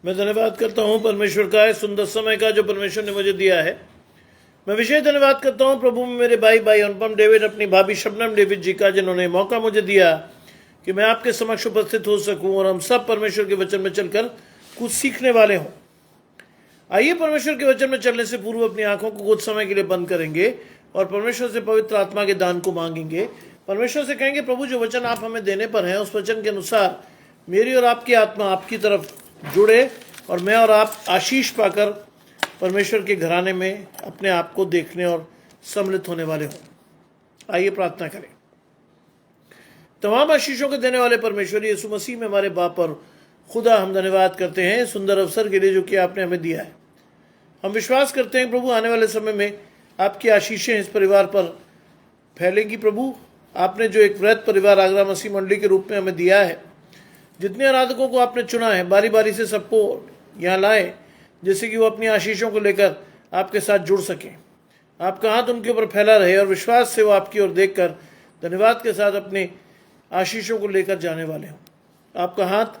मैं धन्यवाद करता हूं परमेश्वर का इस सुंदर समय का जो परमेश्वर ने मुझे दिया है। मैं विशेष धन्यवाद करता हूं प्रभु में मेरे भाई अनुपम डेविड, अपनी भाभी शबनम डेविड जी का, जिन्होंने मौका मुझे दिया कि मैं आपके समक्ष उपस्थित हो सकूं और हम सब परमेश्वर के वचन में चलकर कुछ सीखने वाले हों। आइए परमेश्वर के वचन में चलने से पूर्व अपनी आंखों को कुछ समय के लिए बंद करेंगे और परमेश्वर से पवित्र आत्मा के दान को मांगेंगे। परमेश्वर से कहेंगे, प्रभु जो वचन आप हमें देने पर हैं उस वचन के अनुसार मेरी और आपकी आत्मा आपकी तरफ जुड़े और मैं और आप आशीष पाकर परमेश्वर के घराने में अपने आप को देखने और सम्मिलित होने वाले हों। आइए प्रार्थना करें। तमाम आशीषों को देने वाले परमेश्वर यीशु मसीह में हमारे बाप और खुदा, हम धन्यवाद करते हैं सुंदर अवसर के लिए जो कि आपने हमें दिया है। हम विश्वास करते हैं प्रभु, आने वाले समय में आपकी आशीषें इस परिवार पर फैलेंगी। प्रभु, आपने जो एक वृहद परिवार आगरा मसीह मंडली के रूप में हमें दिया है, जितने आराधकों को आपने चुना है, बारी बारी से सबको यहाँ लाए जैसे कि वो अपनी आशीषों को लेकर आपके साथ जुड़ सकें। आपका हाथ उनके ऊपर फैला रहे और विश्वास से वो आपकी ओर देखकर धन्यवाद के साथ अपने आशीषों को लेकर जाने वाले हों। आपका हाथ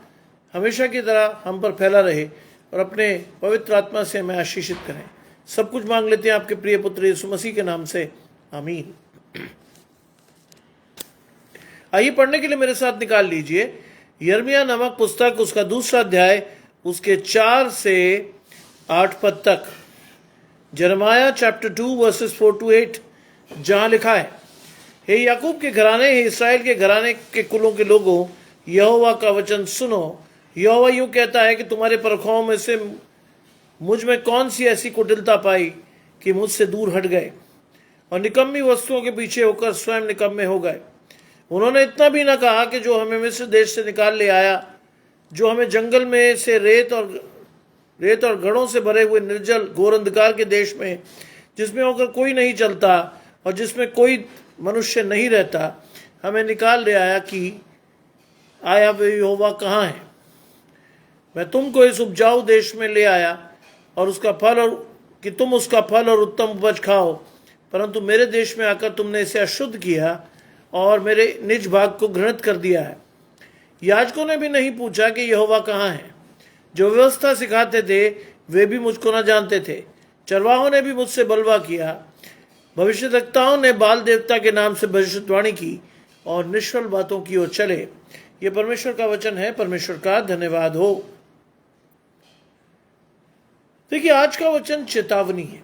हमेशा की तरह हम पर फैला रहे और अपने पवित्र आत्मा से हमें आशीषित करें। सब कुछ मांग लेते हैं आपके प्रिय पुत्र यीशु मसीह के नाम से, आमीन। आइए पढ़ने के लिए मेरे साथ निकाल लीजिए यिर्मयाह नामक पुस्तक, उसका दूसरा अध्याय, उसके 4 से 8 पद तक। यिर्मयाह चैप्टर 2 वर्सेस 4 to 8, जहां लिखा है, हे याकूब के घराने, हे इस्राएल के घराने के कुलों के लोगों, यहोवा का वचन सुनो। यहोवा यूं कहता है कि तुम्हारे परखाओं में से मुझ में कौन सी ऐसी कुटिलता पाई कि मुझसे दूर हट गए और निकम्मी वस्तुओं के पीछे होकर स्वयं निकम्मे हो गए। उन्होंने इतना भी न कहा कि जो हमें मिस्र देश से निकाल ले आया, जो हमें जंगल में से रेत और गढ़ों से भरे हुए निर्जल घोर अंधकार के देश में, जिसमें होकर कोई नहीं चलता और जिसमें कोई मनुष्य नहीं रहता, हमें निकाल ले आया कि आया वे यहोवा कहाँ है। मैं तुमको इस उपजाऊ देश में ले आया और उसका फल, और कि तुम उसका फल और उत्तम उपज खाओ, परंतु मेरे देश में आकर तुमने इसे अशुद्ध किया और मेरे निज भाग को घृणित कर दिया है। याजकों ने भी नहीं पूछा कि यहोवा कहाँ है। जो व्यवस्था सिखाते थे वे भी मुझको न जानते थे। चरवाहों ने भी मुझसे बलवा किया। भविष्यद्वक्ताओं ने बाल देवता के नाम से भविष्यवाणी की और निष्फल बातों की ओर चले। ये परमेश्वर का वचन है। परमेश्वर का धन्यवाद हो। देखिए, आज का वचन चेतावनी है।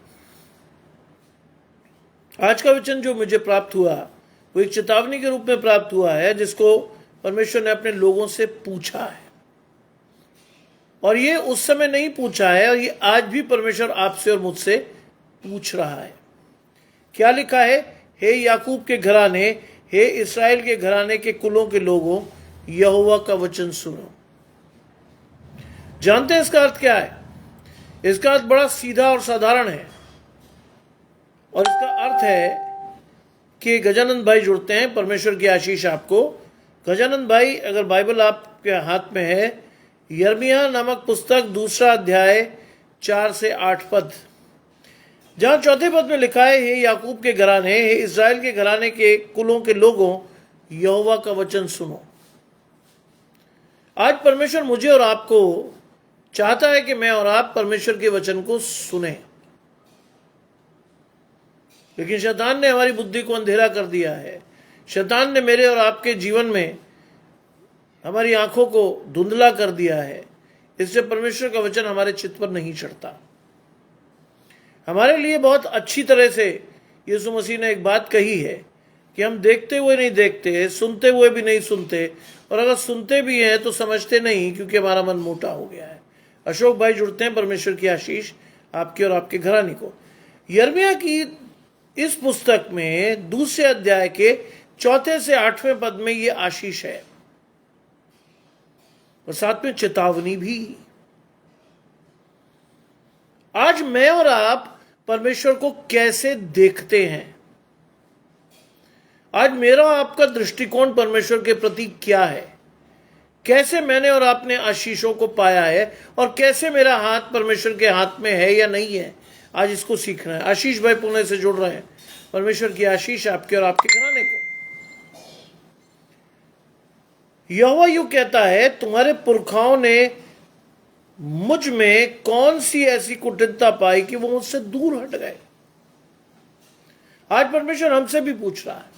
आज का वचन जो मुझे प्राप्त हुआ वो एक चेतावनी के रूप में प्राप्त हुआ है, जिसको परमेश्वर ने अपने लोगों से पूछा है। और ये उस समय नहीं पूछा है, और ये आज भी परमेश्वर आपसे और मुझसे पूछ रहा है। क्या लिखा है? हे याकूब के घराने, हे इस्राएल के घराने के कुलों के लोगों, यहोवा का वचन सुनो। जानते हैं इसका अर्थ क्या है? इसका अर्थ बड़ा सीधा और साधारण है, और इसका अर्थ है कि गजानंद भाई जुड़ते हैं। परमेश्वर की आशीष आपको। गजानंद भाई, अगर बाइबल आपके हाथ में है, यिर्मयाह नामक पुस्तक, दूसरा अध्याय, 4 से 8 पद, जहां चौथे पद में लिखा है, हे याकूब के घराने, हे इस्राएल के घराने के कुलों के लोगों, यहोवा का वचन सुनो। आज परमेश्वर मुझे और आपको चाहता है कि मैं और आप परमेश्वर के वचन को सुने, लेकिन शैतान ने हमारी बुद्धि को अंधेरा कर दिया है। शैतान ने मेरे और आपके जीवन में हमारी आंखों को धुंधला कर दिया है। इससे परमेश्वर का वचन हमारे चित्त पर नहीं चढ़ता। हमारे लिए बहुत अच्छी तरह से यीशु मसीह ने एक बात कही है कि हम देखते हुए नहीं देखते, सुनते हुए भी नहीं सुनते, और अगर सुनते भी हैं तो समझते नहीं, क्योंकि हमारा मन मोटा हो गया है। अशोक भाई जुड़ते हैं। परमेश्वर की आशीष आपके और आपके घराने को। यिर्मयाह की इस पुस्तक में दूसरे अध्याय के 4 से 8वें पद में ये आशीष है, और साथ में चेतावनी भी। आज मैं और आप परमेश्वर को कैसे देखते हैं? आज मेरा आपका दृष्टिकोण परमेश्वर के प्रति क्या है? कैसे मैंने और आपने आशीषों को पाया है, और कैसे मेरा हाथ परमेश्वर के हाथ में है या नहीं है? आज इसको सीखना है। आशीष भाई पुणे से जुड़ रहे हैं। परमेश्वर की आशीष आपके और आपके घराने को। यहोवा यूं कहता है, तुम्हारे पुरखाओं ने मुझ में कौन सी ऐसी कुटिलता पाई कि वो मुझसे दूर हट गए। आज परमेश्वर हमसे भी पूछ रहा है,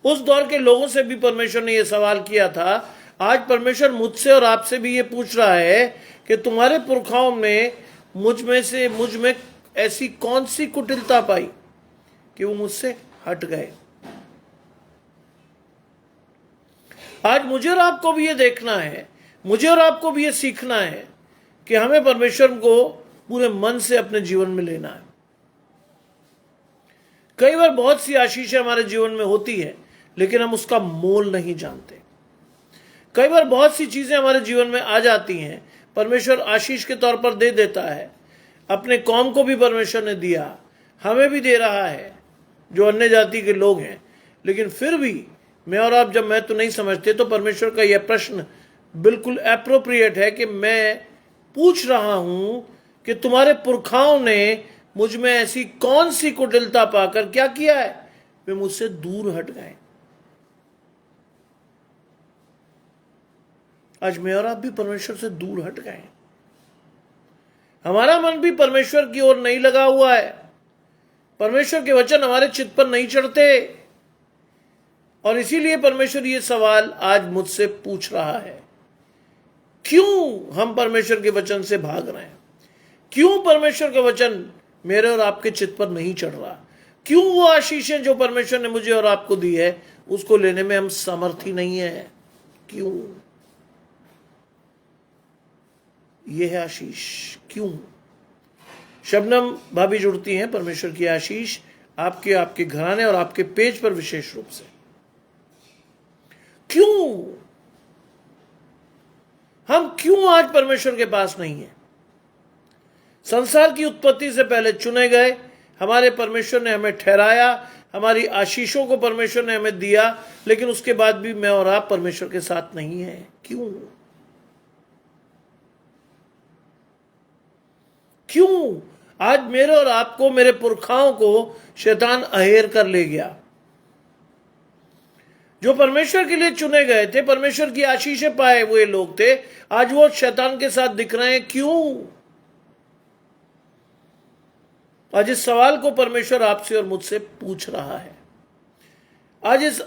उस दौर के लोगों से भी परमेश्वर ने यह सवाल किया था। आज परमेश्वर मुझसे और आपसे भी ये पूछ रहा है कि तुम्हारे पुरखाओं ने मुझ में ऐसी कौन सी कुटिलता पाई कि वो मुझसे हट गए। आज मुझे और आपको भी ये देखना है, मुझे और आपको भी ये सीखना है कि हमें परमेश्वर को पूरे मन से अपने जीवन में लेना है। कई बार बहुत सी आशीषें हमारे जीवन में होती है, लेकिन हम उसका मोल नहीं जानते। कई बार बहुत सी चीजें हमारे जीवन में आ जाती हैं, परमेश्वर आशीष के तौर पर दे देता है। अपने कौम को भी परमेश्वर ने दिया, हमें भी दे रहा है जो अन्य जाति के लोग हैं। लेकिन फिर भी मैं और आप जब मैं तो नहीं समझते, तो परमेश्वर का यह प्रश्न बिल्कुल एप्रोप्रिएट है कि मैं पूछ रहा हूं कि तुम्हारे पुरखाओं ने मुझ में ऐसी कौन सी कुटिलता पाकर क्या किया है, वे मुझसे दूर हट गए। आज मैं और आप भी परमेश्वर से दूर हट गए। हमारा मन भी परमेश्वर की ओर नहीं लगा हुआ है। परमेश्वर के वचन हमारे चित्त पर नहीं चढ़ते, और इसीलिए परमेश्वर ये सवाल आज मुझसे पूछ रहा है, क्यों हम परमेश्वर के वचन से भाग रहे हैं? क्यों परमेश्वर का वचन मेरे और आपके चित्त पर नहीं चढ़ रहा? क्यों वो आशीषें जो परमेश्वर ने मुझे और आपको दी है उसको लेने में हम समर्थी नहीं है? क्यों? ये है आशीष। क्यों? शबनम भाभी जुड़ती हैं, परमेश्वर की आशीष आपके घराने और आपके पेज पर विशेष रूप से। क्यों हम आज परमेश्वर के पास नहीं है? संसार की उत्पत्ति से पहले चुने गए, हमारे परमेश्वर ने हमें ठहराया, हमारी आशीषों को परमेश्वर ने हमें दिया, लेकिन उसके बाद भी मैं और आप परमेश्वर के साथ नहीं है। क्यों? क्यों आज मेरे और आपको, मेरे पुरखाओं को शैतान अहेर कर ले गया? जो परमेश्वर के लिए चुने गए थे, परमेश्वर की आशीषें पाए हुए लोग थे, आज वो शैतान के साथ दिख रहे हैं। क्यों? आज इस सवाल को परमेश्वर आपसे और मुझसे पूछ रहा है। आज इस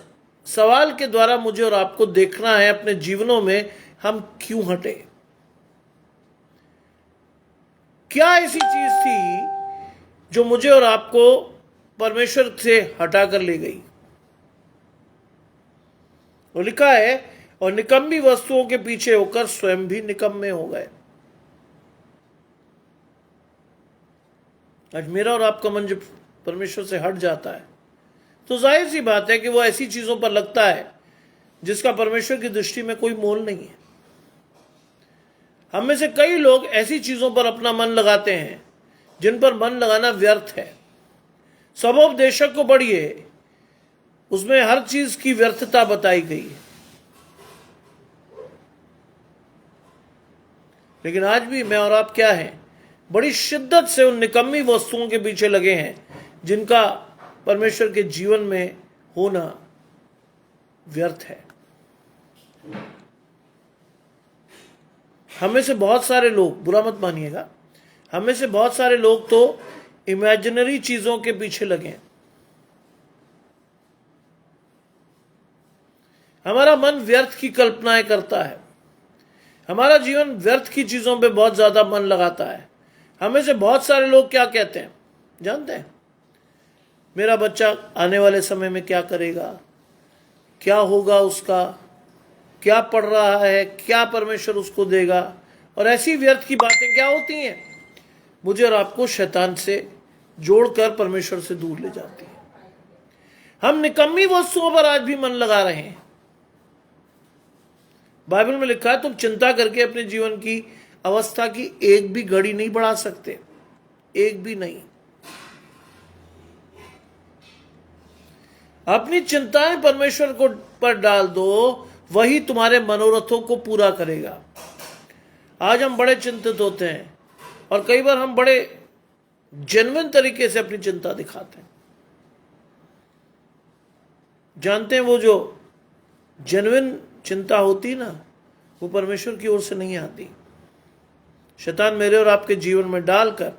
सवाल के द्वारा मुझे और आपको देखना है अपने जीवनों में हम क्यों हटे। क्या ऐसी चीज थी जो मुझे और आपको परमेश्वर से हटा कर ले गई? वो लिखा है, और निकम्मी वस्तुओं के पीछे होकर स्वयं भी निकम्मे हो गए। आज मेरा और आपका मन जब परमेश्वर से हट जाता है, तो जाहिर सी बात है कि वो ऐसी चीजों पर लगता है जिसका परमेश्वर की दृष्टि में कोई मोल नहीं है। हम में से कई लोग ऐसी चीजों पर अपना मन लगाते हैं जिन पर मन लगाना व्यर्थ है। सबोपदेशक को पढ़िए, उसमें हर चीज की व्यर्थता बताई गई है। लेकिन आज भी मैं और आप क्या हैं? बड़ी शिद्दत से उन निकम्मी वस्तुओं के पीछे लगे हैं जिनका परमेश्वर के जीवन में होना व्यर्थ है। हमें से बहुत सारे लोग, बुरा मत मानिएगा, हमें से बहुत सारे लोग तो इमेजिनरी चीजों के पीछे लगे हैं। हमारा मन व्यर्थ की कल्पनाएं करता है, हमारा जीवन व्यर्थ की चीजों पे बहुत ज्यादा मन लगाता है। हमें से बहुत सारे लोग क्या कहते हैं जानते हैं? मेरा बच्चा आने वाले समय में क्या करेगा, क्या होगा उसका, क्या पढ़ रहा है, क्या परमेश्वर उसको देगा, और ऐसी व्यर्थ की बातें क्या होती हैं, मुझे और आपको शैतान से जोड़कर परमेश्वर से दूर ले जाती है। हम निकम्मी वस्तुओं पर आज भी मन लगा रहे हैं। बाइबल में लिखा है, तुम चिंता करके अपने जीवन की अवस्था की एक भी घड़ी नहीं बढ़ा सकते, एक भी नहीं। अपनी चिंताएं परमेश्वर को पर डाल दो, वही तुम्हारे मनोरथों को पूरा करेगा। आज हम बड़े चिंतित होते हैं, और कई बार हम बड़े जेन्युइन तरीके से अपनी चिंता दिखाते हैं। जानते हैं, वो जो जेन्युइन चिंता होती ना, वो परमेश्वर की ओर से नहीं आती। शैतान मेरे और आपके जीवन में डालकर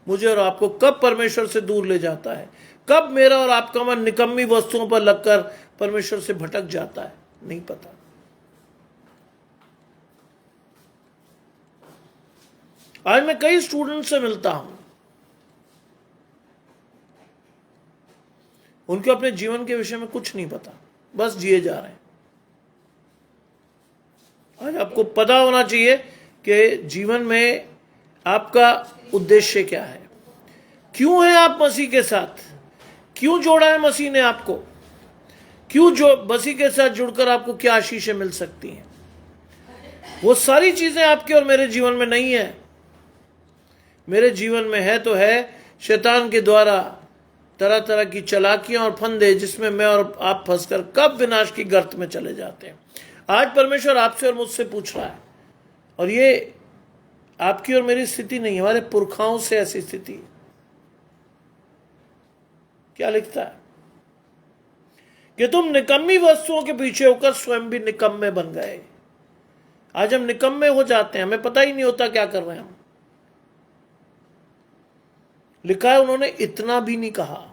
मुझे और आपको कब परमेश्वर से दूर ले जाता है, कब मेरा और आपका मन निकम्मी वस्तुओं पर लगकर परमेश्वर से भटक जाता है, नहीं पता। आज मैं कई स्टूडेंट से मिलता हूं, उनके अपने जीवन के विषय में कुछ नहीं पता, बस जिए जा रहे हैं। आज आपको पता होना चाहिए कि जीवन में आपका उद्देश्य क्या है, क्यों है आप मसीह के साथ, क्यों जोड़ा है मसीह ने आपको, क्यों जो मसीह के साथ जुड़कर आपको क्या आशीषें मिल सकती हैं। वो सारी चीजें आपके और मेरे जीवन में नहीं है। मेरे जीवन में है तो है शैतान के द्वारा तरह तरह की चालाकियां और फंदे, जिसमें मैं और आप फंसकर कब विनाश की गर्त में चले जाते हैं। आज परमेश्वर आपसे और मुझसे पूछ रहा है, और ये आपकी और मेरी स्थिति नहीं, हमारे पुरखाओं से ऐसी स्थिति। क्या लिखता है कि तुम निकम्मी वस्तुओं के पीछे होकर स्वयं भी निकम्मे बन गए। आज हम निकम्मे हो जाते हैं, हमें पता ही नहीं होता क्या कर रहे हैं हम। लिखा है उन्होंने इतना भी नहीं कहा।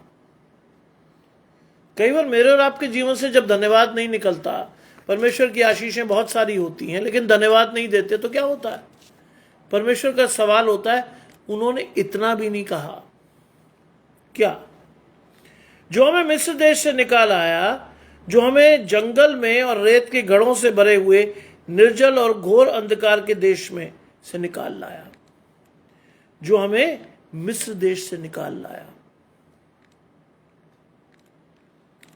कई बार मेरे और आपके जीवन से जब धन्यवाद नहीं निकलता, परमेश्वर की आशीषें बहुत सारी होती हैं लेकिन धन्यवाद नहीं देते, तो क्या होता है? परमेश्वर का सवाल होता है, उन्होंने इतना भी नहीं कहा। क्या? जो हमें मिस्र देश से निकाल आया, जो हमें जंगल में और रेत के गढ़ों से भरे हुए निर्जल और घोर अंधकार के देश में से निकाल लाया, जो हमें मिस्र देश से निकाल लाया।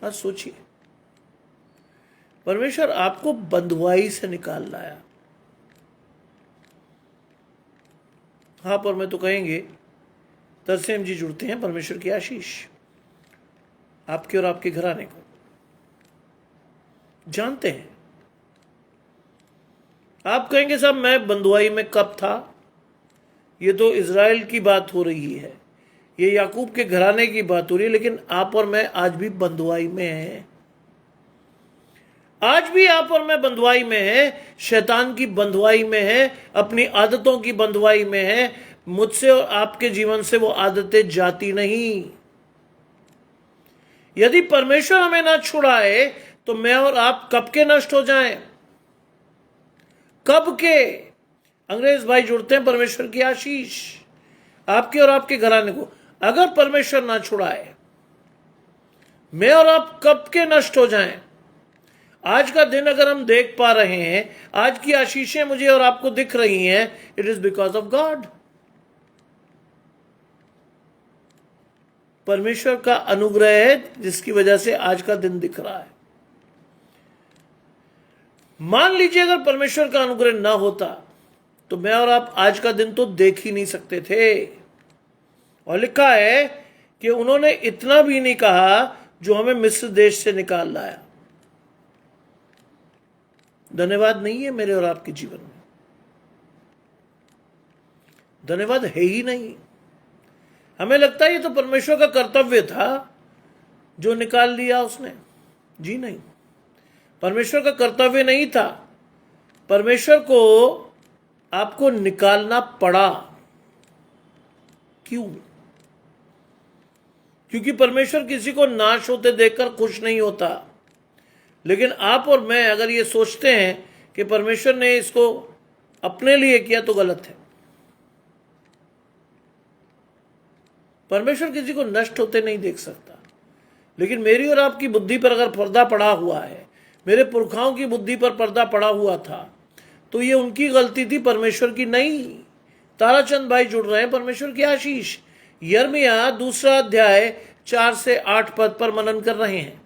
आज सोचिए, परमेश्वर आपको बंधुआई से निकाल लाया। हाँ, पर मैं तो कहेंगे तरसेम जी जुड़ते हैं, परमेश्वर की आशीष आपके और आपके घराने को। जानते हैं, आप कहेंगे साहब मैं बंधुआई में कब था? ये तो इज़राइल की बात हो रही है, ये याकूब के घराने की बात हो रही है, लेकिन आप और मैं आज भी बंधुआई में हैं। आज भी आप और मैं बंधुआई में हैं, शैतान की बंधुआई में हैं, अपनी आदतों की बंधुआई में हैं। मुझसे और आपके जीवन से वो आदतें जाती नहीं। यदि परमेश्वर हमें ना छुड़ाए तो मैं और आप कब के नष्ट हो जाएं? कब के? अंग्रेज भाई जुड़ते हैं, परमेश्वर की आशीष आपके और आपके घराने को। अगर परमेश्वर ना छुड़ाए, मैं और आप कब के नष्ट हो जाएं? आज का दिन अगर हम देख पा रहे हैं, आज की आशीषें मुझे और आपको दिख रही हैं, it is because of God. परमेश्वर का अनुग्रह है जिसकी वजह से आज का दिन दिख रहा है। मान लीजिए अगर परमेश्वर का अनुग्रह ना होता तो मैं और आप आज का दिन तो देख ही नहीं सकते थे। और लिखा है कि उन्होंने इतना भी नहीं कहा जो हमें मिस्र देश से निकाल लाया। धन्यवाद नहीं है मेरे और आपके जीवन में, धन्यवाद है ही नहीं। हमें लगता है ये तो परमेश्वर का कर्तव्य था जो निकाल लिया उसने। जी नहीं, परमेश्वर का कर्तव्य नहीं था। परमेश्वर को आपको निकालना पड़ा। क्यों? क्योंकि परमेश्वर किसी को नाश होते देखकर खुश नहीं होता। लेकिन आप और मैं अगर ये सोचते हैं कि परमेश्वर ने इसको अपने लिए किया तो गलत है। परमेश्वर किसी को नष्ट होते नहीं देख सकता। लेकिन मेरी और आपकी बुद्धि पर अगर पर्दा पड़ा हुआ है, मेरे पुरखाओं की बुद्धि पर पर्दा पड़ा हुआ था, तो ये उनकी गलती थी, परमेश्वर की नहीं। ताराचंद भाई जुड़ रहे हैं, परमेश्वर की आशीष। यिर्मयाह 2 अध्याय 4 से 8 पद पर मनन कर रहे हैं।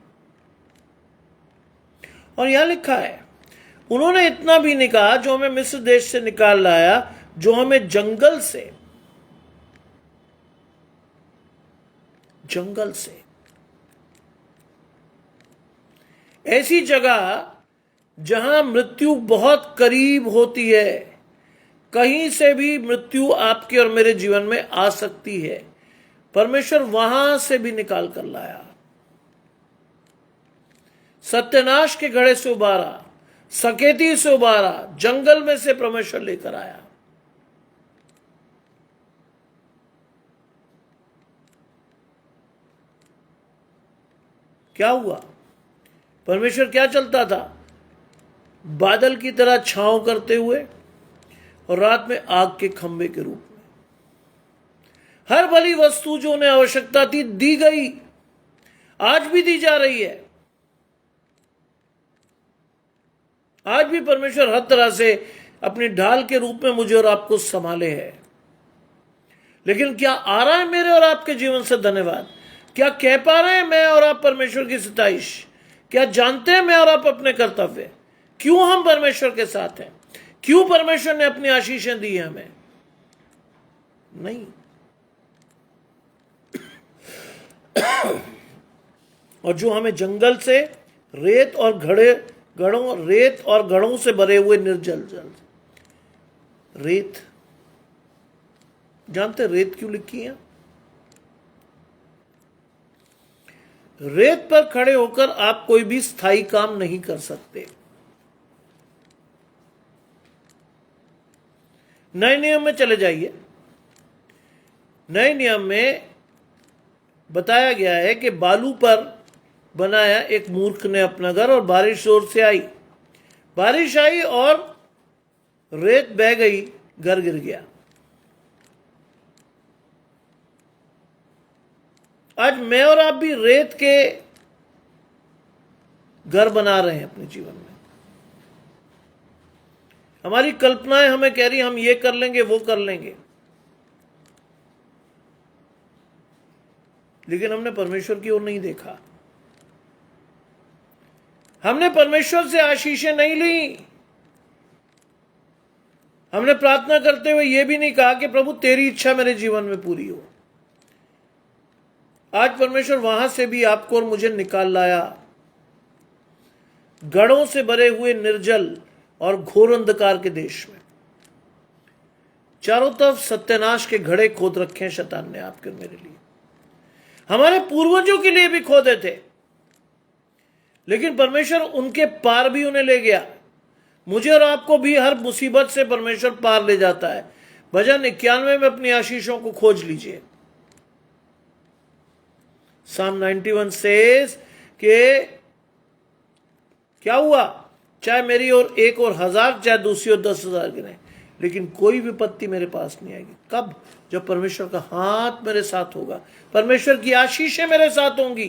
और यहां लिखा है, उन्होंने इतना भी नहीं कहा जो हमें मिस्र देश से निकाल लाया, जो हमें जंगल से ऐसी जगह जहां मृत्यु बहुत करीब होती है। कहीं से भी मृत्यु आपके और मेरे जीवन में आ सकती है, परमेश्वर वहां से भी निकाल कर लाया। सत्यानाश के घड़े से उबारा, सकेती से उबारा, जंगल में से परमेश्वर लेकर आया। क्या हुआ? परमेश्वर क्या चलता था? बादल की तरह छांव करते हुए और रात में आग के खंभे के रूप में। हर भली वस्तु जो उन्हें आवश्यकता थी दी गई, आज भी दी जा रही है। आज भी परमेश्वर हर तरह से अपनी ढाल के रूप में मुझे और आपको संभाले है। लेकिन क्या आ रहा है मेरे और आपके जीवन से धन्यवाद? क्या कह पा रहे हैं मैं और आप परमेश्वर की सिताइश? क्या जानते हैं मैं और आप अपने कर्तव्य? क्यों हम परमेश्वर के साथ हैं? क्यों परमेश्वर ने अपनी आशीषें दी है हमें? नहीं। और जो हमें जंगल से रेत और घड़ों से भरे हुए निर्जल जल। रेत, जानते रेत क्यों लिखी है? रेत पर खड़े होकर आप कोई भी स्थायी काम नहीं कर सकते। नए नियम में चले जाइए। नए नियम में बताया गया है कि बालू पर बनाया एक मूर्ख ने अपना घर, और बारिश जोर से आई। बारिश आई और रेत बह गई, घर गिर गया। आज मैं और आप भी रेत के घर बना रहे हैं अपने जीवन में। हमारी कल्पनाएं हमें कह रही हम ये कर लेंगे, वो कर लेंगे, लेकिन हमने परमेश्वर की ओर नहीं देखा। हमने परमेश्वर से आशीषें नहीं ली। हमने प्रार्थना करते हुए यह भी नहीं कहा कि प्रभु तेरी इच्छा मेरे जीवन में पूरी हो। आज परमेश्वर वहां से भी आपको और मुझे निकाल लाया, गढ़ों से भरे हुए निर्जल और घोर अंधकार के देश में। चारों तरफ सत्यानाश के घड़े खोद रखे हैं शैतान ने आपके और मेरे लिए। हमारे पूर्वजों के लिए भी खोदे थे, लेकिन परमेश्वर उनके पार भी उन्हें ले गया। मुझे और आपको भी हर मुसीबत से परमेश्वर पार ले जाता है। भजन 91 में अपनी आशीषों को खोज लीजिए। Psalm 91 says कि क्या हुआ? चाहे मेरी ओर 1 और 1000, चाहे दूसरी ओर 10,000 गिने, लेकिन कोई विपत्ति मेरे पास नहीं आएगी। कब? जब परमेश्वर का हाथ मेरे साथ होगा, परमेश्वर की आशीषें मेरे साथ होंगी,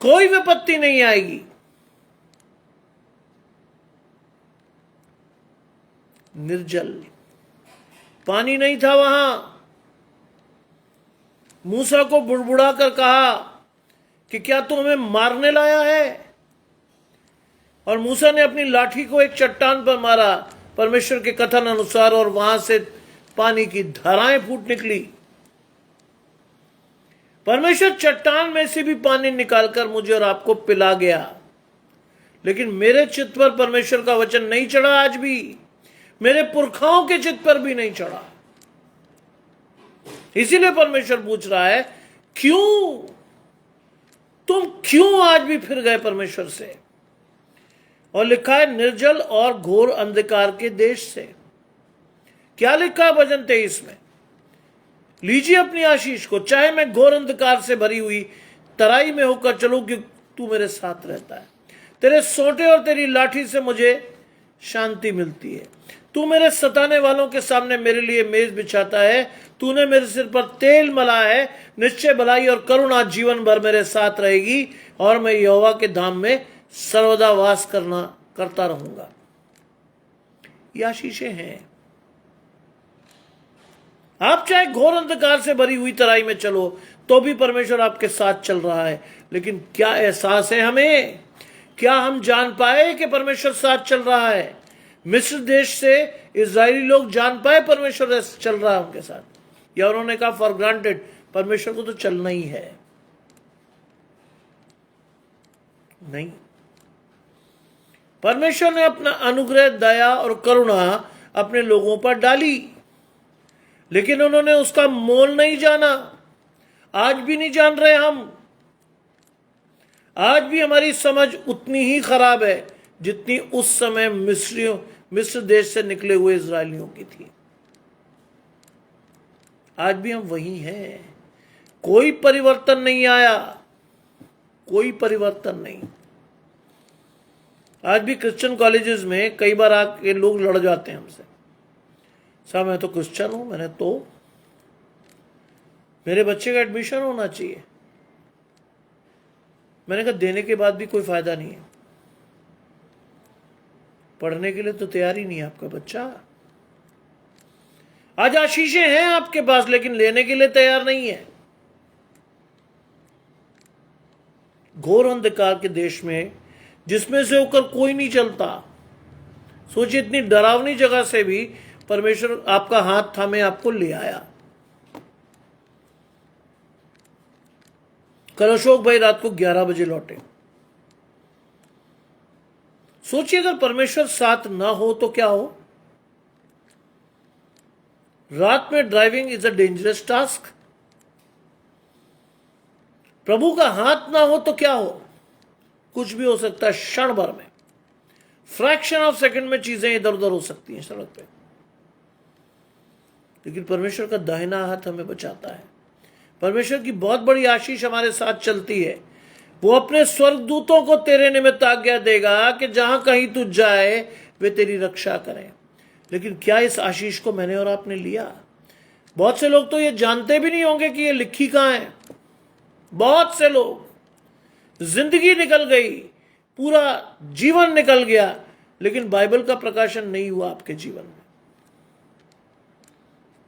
कोई विपत्ति नहीं आएगी। निर्जल, पानी नहीं था वहां। मूसा को बुड़बुड़ा कर कहा कि क्या तू हमें मारने लाया है? और मूसा ने अपनी लाठी को एक चट्टान पर मारा परमेश्वर के कथन अनुसार, और वहां से पानी की धाराएं फूट निकली। परमेश्वर चट्टान में से भी पानी निकालकर मुझे और आपको पिला गया। लेकिन मेरे चित्त पर परमेश्वर का वचन नहीं चढ़ा। आज भी मेरे पुरखाओं के चित्त पर भी नहीं चढ़ा। इसीलिए परमेश्वर पूछ रहा है, क्यों? तुम क्यों आज भी फिर गए परमेश्वर से? और लिखा है निर्जल और घोर अंधकार के देश से। क्या लिखा है भजन 23 में? लीजिए अपनी आशीष को, चाहे मैं घोर अंधकार से भरी हुई तराई में होकर चलूं, कि तू मेरे साथ रहता है। तेरे सोंटे और तेरी लाठी से मुझे शांति मिलती है। तू मेरे सताने वालों के सामने मेरे लिए मेज बिछाता है। तूने मेरे सिर पर तेल मला है। निश्चय भलाई और करुणा जीवन भर मेरे साथ रहेगी, और मैं यहोवा के धाम में सर्वदा वास करता रहूंगा। ये आशीषें हैं। आप चाहे घोर अंधकार से भरी हुई तराई में चलो, तो भी परमेश्वर आपके साथ चल रहा है। लेकिन क्या एहसास है हमें? क्या हम जान पाए कि परमेश्वर साथ चल रहा है? मिस्र देश से इजरायली लोग जान पाए परमेश्वर चल रहा है उनके साथ, या उन्होंने कहा फॉर ग्रांटेड, परमेश्वर को तो चलना ही है? नहीं। परमेश्वर ने अपना अनुग्रह, दया और करुणा अपने लोगों पर डाली, लेकिन उन्होंने उसका मोल नहीं जाना। आज भी नहीं जान रहे हम। आज भी हमारी समझ उतनी ही खराब है जितनी उस समय मिस्र देश से निकले हुए इजरायलियों की थी। आज भी हम वही हैं। कोई परिवर्तन नहीं आया, कोई परिवर्तन नहीं। आज भी क्रिश्चियन कॉलेजेस में कई बार आके लोग लड़ जाते हैं हमसे, साहब मैं तो क्रिश्चियन हूं, मेरे बच्चे का एडमिशन होना चाहिए। मैंने कहा देने के बाद भी कोई फायदा नहीं है, पढ़ने के लिए तो तैयार ही नहीं है आपका बच्चा। आज आशीषें हैं आपके पास लेकिन लेने के लिए तैयार नहीं है। घोर अंधकार के देश में जिसमें से होकर कोई नहीं चलता। सोचिए, इतनी डरावनी जगह से भी परमेश्वर आपका हाथ थामे आपको ले आया। कल अशोक भाई रात को 11 बजे लौटे। सोचिए, अगर परमेश्वर साथ ना हो तो क्या हो। रात में driving is a dangerous task. प्रभु का हाथ ना हो तो क्या हो, कुछ भी हो सकता है। क्षण भर में, फ्रैक्शन ऑफ सेकंड में चीजें इधर उधर हो सकती हैं सड़क पे, लेकिन परमेश्वर का दाहिना हाथ हमें बचाता है। परमेश्वर की बहुत बड़ी आशीष हमारे साथ चलती है। वो अपने स्वर्गदूतों को तेरे निमित्त आज्ञा देगा कि जहां कहीं तू जाए वे तेरी रक्षा करें। लेकिन क्या इस आशीष को मैंने और आपने लिया? बहुत से लोग तो ये जानते भी नहीं होंगे कि ये लिखी कहां है। बहुत से लोग, जिंदगी निकल गई, पूरा जीवन निकल गया, लेकिन बाइबल का प्रकाशन नहीं हुआ आपके जीवन में।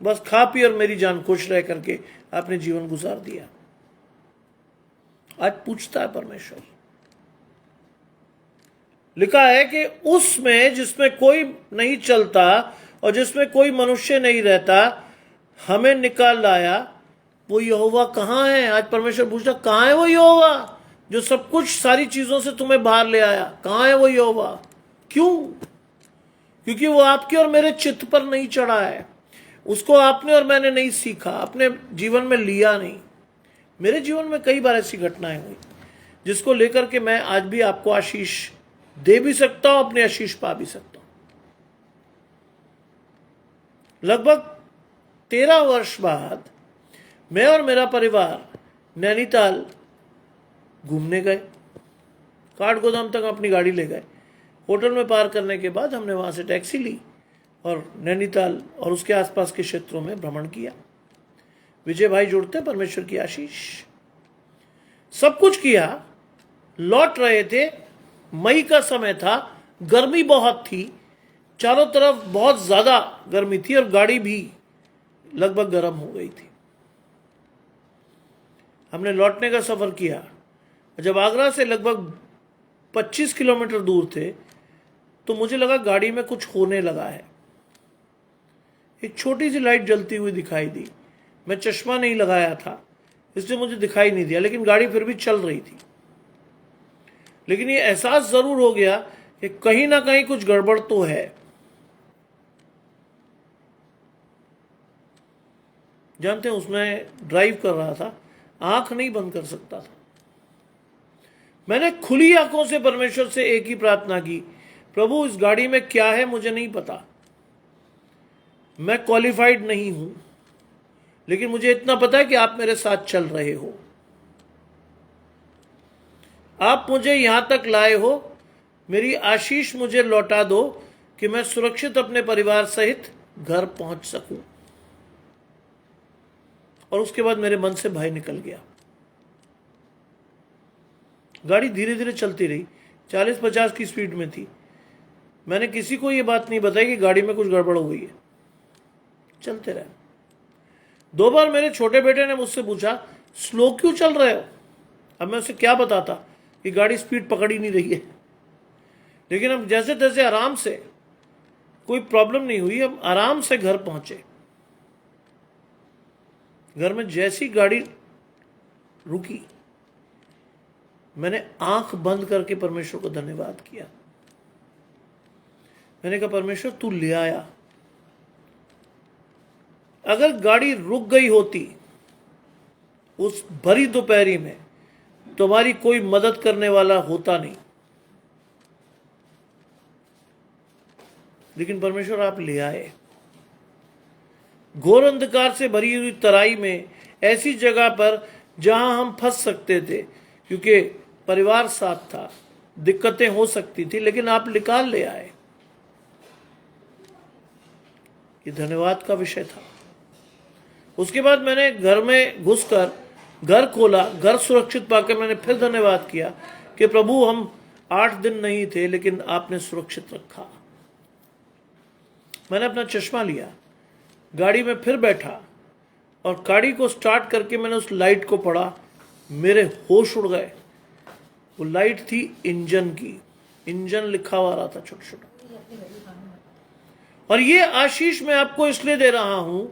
बस खा पी और मेरी जान खुश रह करके आपने जीवन गुजार दिया। आज पूछता है परमेश्वर, लिखा है कि उसमें जिसमें कोई नहीं चलता और जिसमें कोई मनुष्य नहीं रहता, हमें निकाल लाया। वो यहोवा कहां है? आज परमेश्वर पूछता, कहां है वो यहोवा जो सब कुछ सारी चीजों से तुम्हें बाहर ले आया? कहां है वो यहोवा? क्यों? क्योंकि वो आपके और मेरे चित्त पर नहीं चढ़ा है। उसको आपने और मैंने नहीं सीखा, अपने जीवन में लिया नहीं। मेरे जीवन में कई बार ऐसी घटनाएं हुई जिसको लेकर के मैं आज भी आपको आशीष दे भी सकता हूं, अपने आशीष पा भी सकता हूं। लगभग 13 वर्ष बाद मैं और मेरा परिवार नैनीताल घूमने गए। काठगोदाम तक अपनी गाड़ी ले गए। होटल में पार करने के बाद हमने वहां से टैक्सी ली और नैनीताल और उसके आसपास के क्षेत्रों में भ्रमण किया। विजय भाई जुड़ते, परमेश्वर की आशीष। सब कुछ किया, लौट रहे थे। मई का समय था, गर्मी बहुत थी, चारों तरफ बहुत ज्यादा गर्मी थी और गाड़ी भी लगभग गर्म हो गई थी। हमने लौटने का सफर किया। जब आगरा से लगभग 25 किलोमीटर दूर थे तो मुझे लगा गाड़ी में कुछ होने लगा है। एक छोटी सी लाइट जलती हुई दिखाई दी। मैं चश्मा नहीं लगाया था इसलिए मुझे दिखाई नहीं दिया, लेकिन गाड़ी फिर भी चल रही थी। लेकिन ये एहसास जरूर हो गया कि कहीं ना कहीं कुछ गड़बड़ तो है। जानते हैं, उसमें ड्राइव कर रहा था, आंख नहीं बंद कर सकता था। मैंने खुली आंखों से परमेश्वर से एक ही प्रार्थना की, प्रभु इस गाड़ी में क्या है मुझे नहीं पता, मैं क्वालिफाइड नहीं हूं, लेकिन मुझे इतना पता है कि आप मेरे साथ चल रहे हो। आप मुझे यहां तक लाए हो, मेरी आशीष मुझे लौटा दो कि मैं सुरक्षित अपने परिवार सहित घर पहुंच सकूं। और उसके बाद मेरे मन से भय निकल गया। गाड़ी धीरे धीरे चलती रही, 40-50 की स्पीड में थी। मैंने किसी को यह बात नहीं बताई कि गाड़ी में कुछ गड़बड़ हो गई है। चलते रहे। 2 बार मेरे छोटे बेटे ने मुझसे पूछा, स्लो क्यों चल रहे हो? अब मैं उसे क्या बताता कि गाड़ी स्पीड पकड़ ही नहीं रही है। लेकिन हम जैसे तैसे आराम से, कोई प्रॉब्लम नहीं हुई, हम आराम से घर पहुंचे। घर में जैसी गाड़ी रुकी, मैंने आंख बंद करके परमेश्वर को धन्यवाद किया। मैंने कहा, परमेश्वर तू ले आया। अगर गाड़ी रुक गई होती उस भरी दोपहरी में, तुम्हारी कोई मदद करने वाला होता नहीं। लेकिन परमेश्वर आप ले आए। घोर अंधकार से भरी हुई तराई में, ऐसी जगह पर जहां हम फंस सकते थे, क्योंकि परिवार साथ था, दिक्कतें हो सकती थी, लेकिन आप निकाल ले आए। ये धन्यवाद का विषय था। उसके बाद मैंने घर में घुसकर घर खोला, घर सुरक्षित पाकर मैंने फिर धन्यवाद किया कि प्रभु हम 8 दिन नहीं थे लेकिन आपने सुरक्षित रखा। मैंने अपना चश्मा लिया, गाड़ी में फिर बैठा और गाड़ी को स्टार्ट करके मैंने उस लाइट को पढ़ा, मेरे होश उड़ गए। वो लाइट थी इंजन की, इंजन लिखा हुआ रहा था छोटा छोटा। और ये आशीष मैं आपको इसलिए दे रहा हूं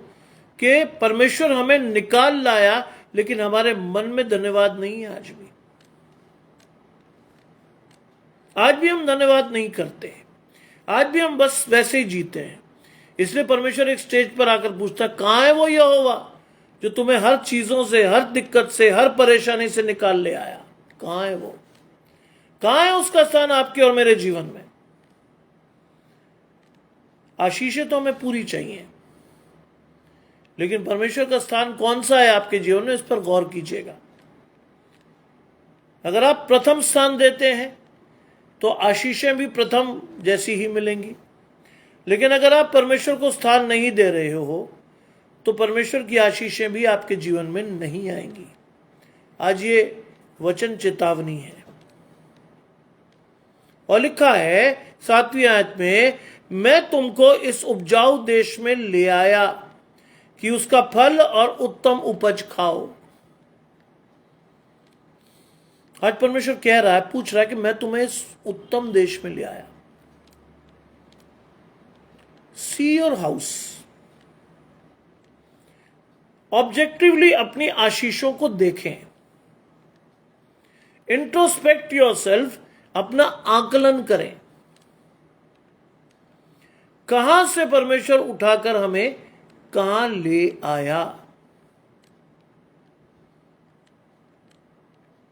कि परमेश्वर हमें निकाल लाया, लेकिन हमारे मन में धन्यवाद नहीं है। आज भी हम धन्यवाद नहीं करते, आज भी हम बस वैसे ही जीते हैं। इसलिए परमेश्वर एक स्टेज पर आकर पूछता, कहां है वो यहोवा जो तुम्हें हर चीजों से, हर दिक्कत से, हर परेशानी से निकाल ले आया? कहां है वो? कहां है उसका स्थान आपके और मेरे जीवन में? आशीषें तो हमें पूरी चाहिए, लेकिन परमेश्वर का स्थान कौन सा है आपके जीवन में, इस पर गौर कीजिएगा। अगर आप प्रथम स्थान देते हैं तो आशीषें भी प्रथम जैसी ही मिलेंगी, लेकिन अगर आप परमेश्वर को स्थान नहीं दे रहे हो तो परमेश्वर की आशीषें भी आपके जीवन में नहीं आएंगी। आज ये वचन चेतावनी है। और लिखा है 7वीं आयत में, मैं तुमको इस उपजाऊ देश में ले आया कि उसका फल और उत्तम उपज खाओ। आज परमेश्वर कह रहा है, पूछ रहा है कि मैं तुम्हें इस उत्तम देश में ले आया। See your house. ऑब्जेक्टिवली अपनी आशीषों को देखें। इंट्रोस्पेक्ट योरसेल्फ, अपना आकलन करें। कहां से परमेश्वर उठाकर हमें कहां ले आया।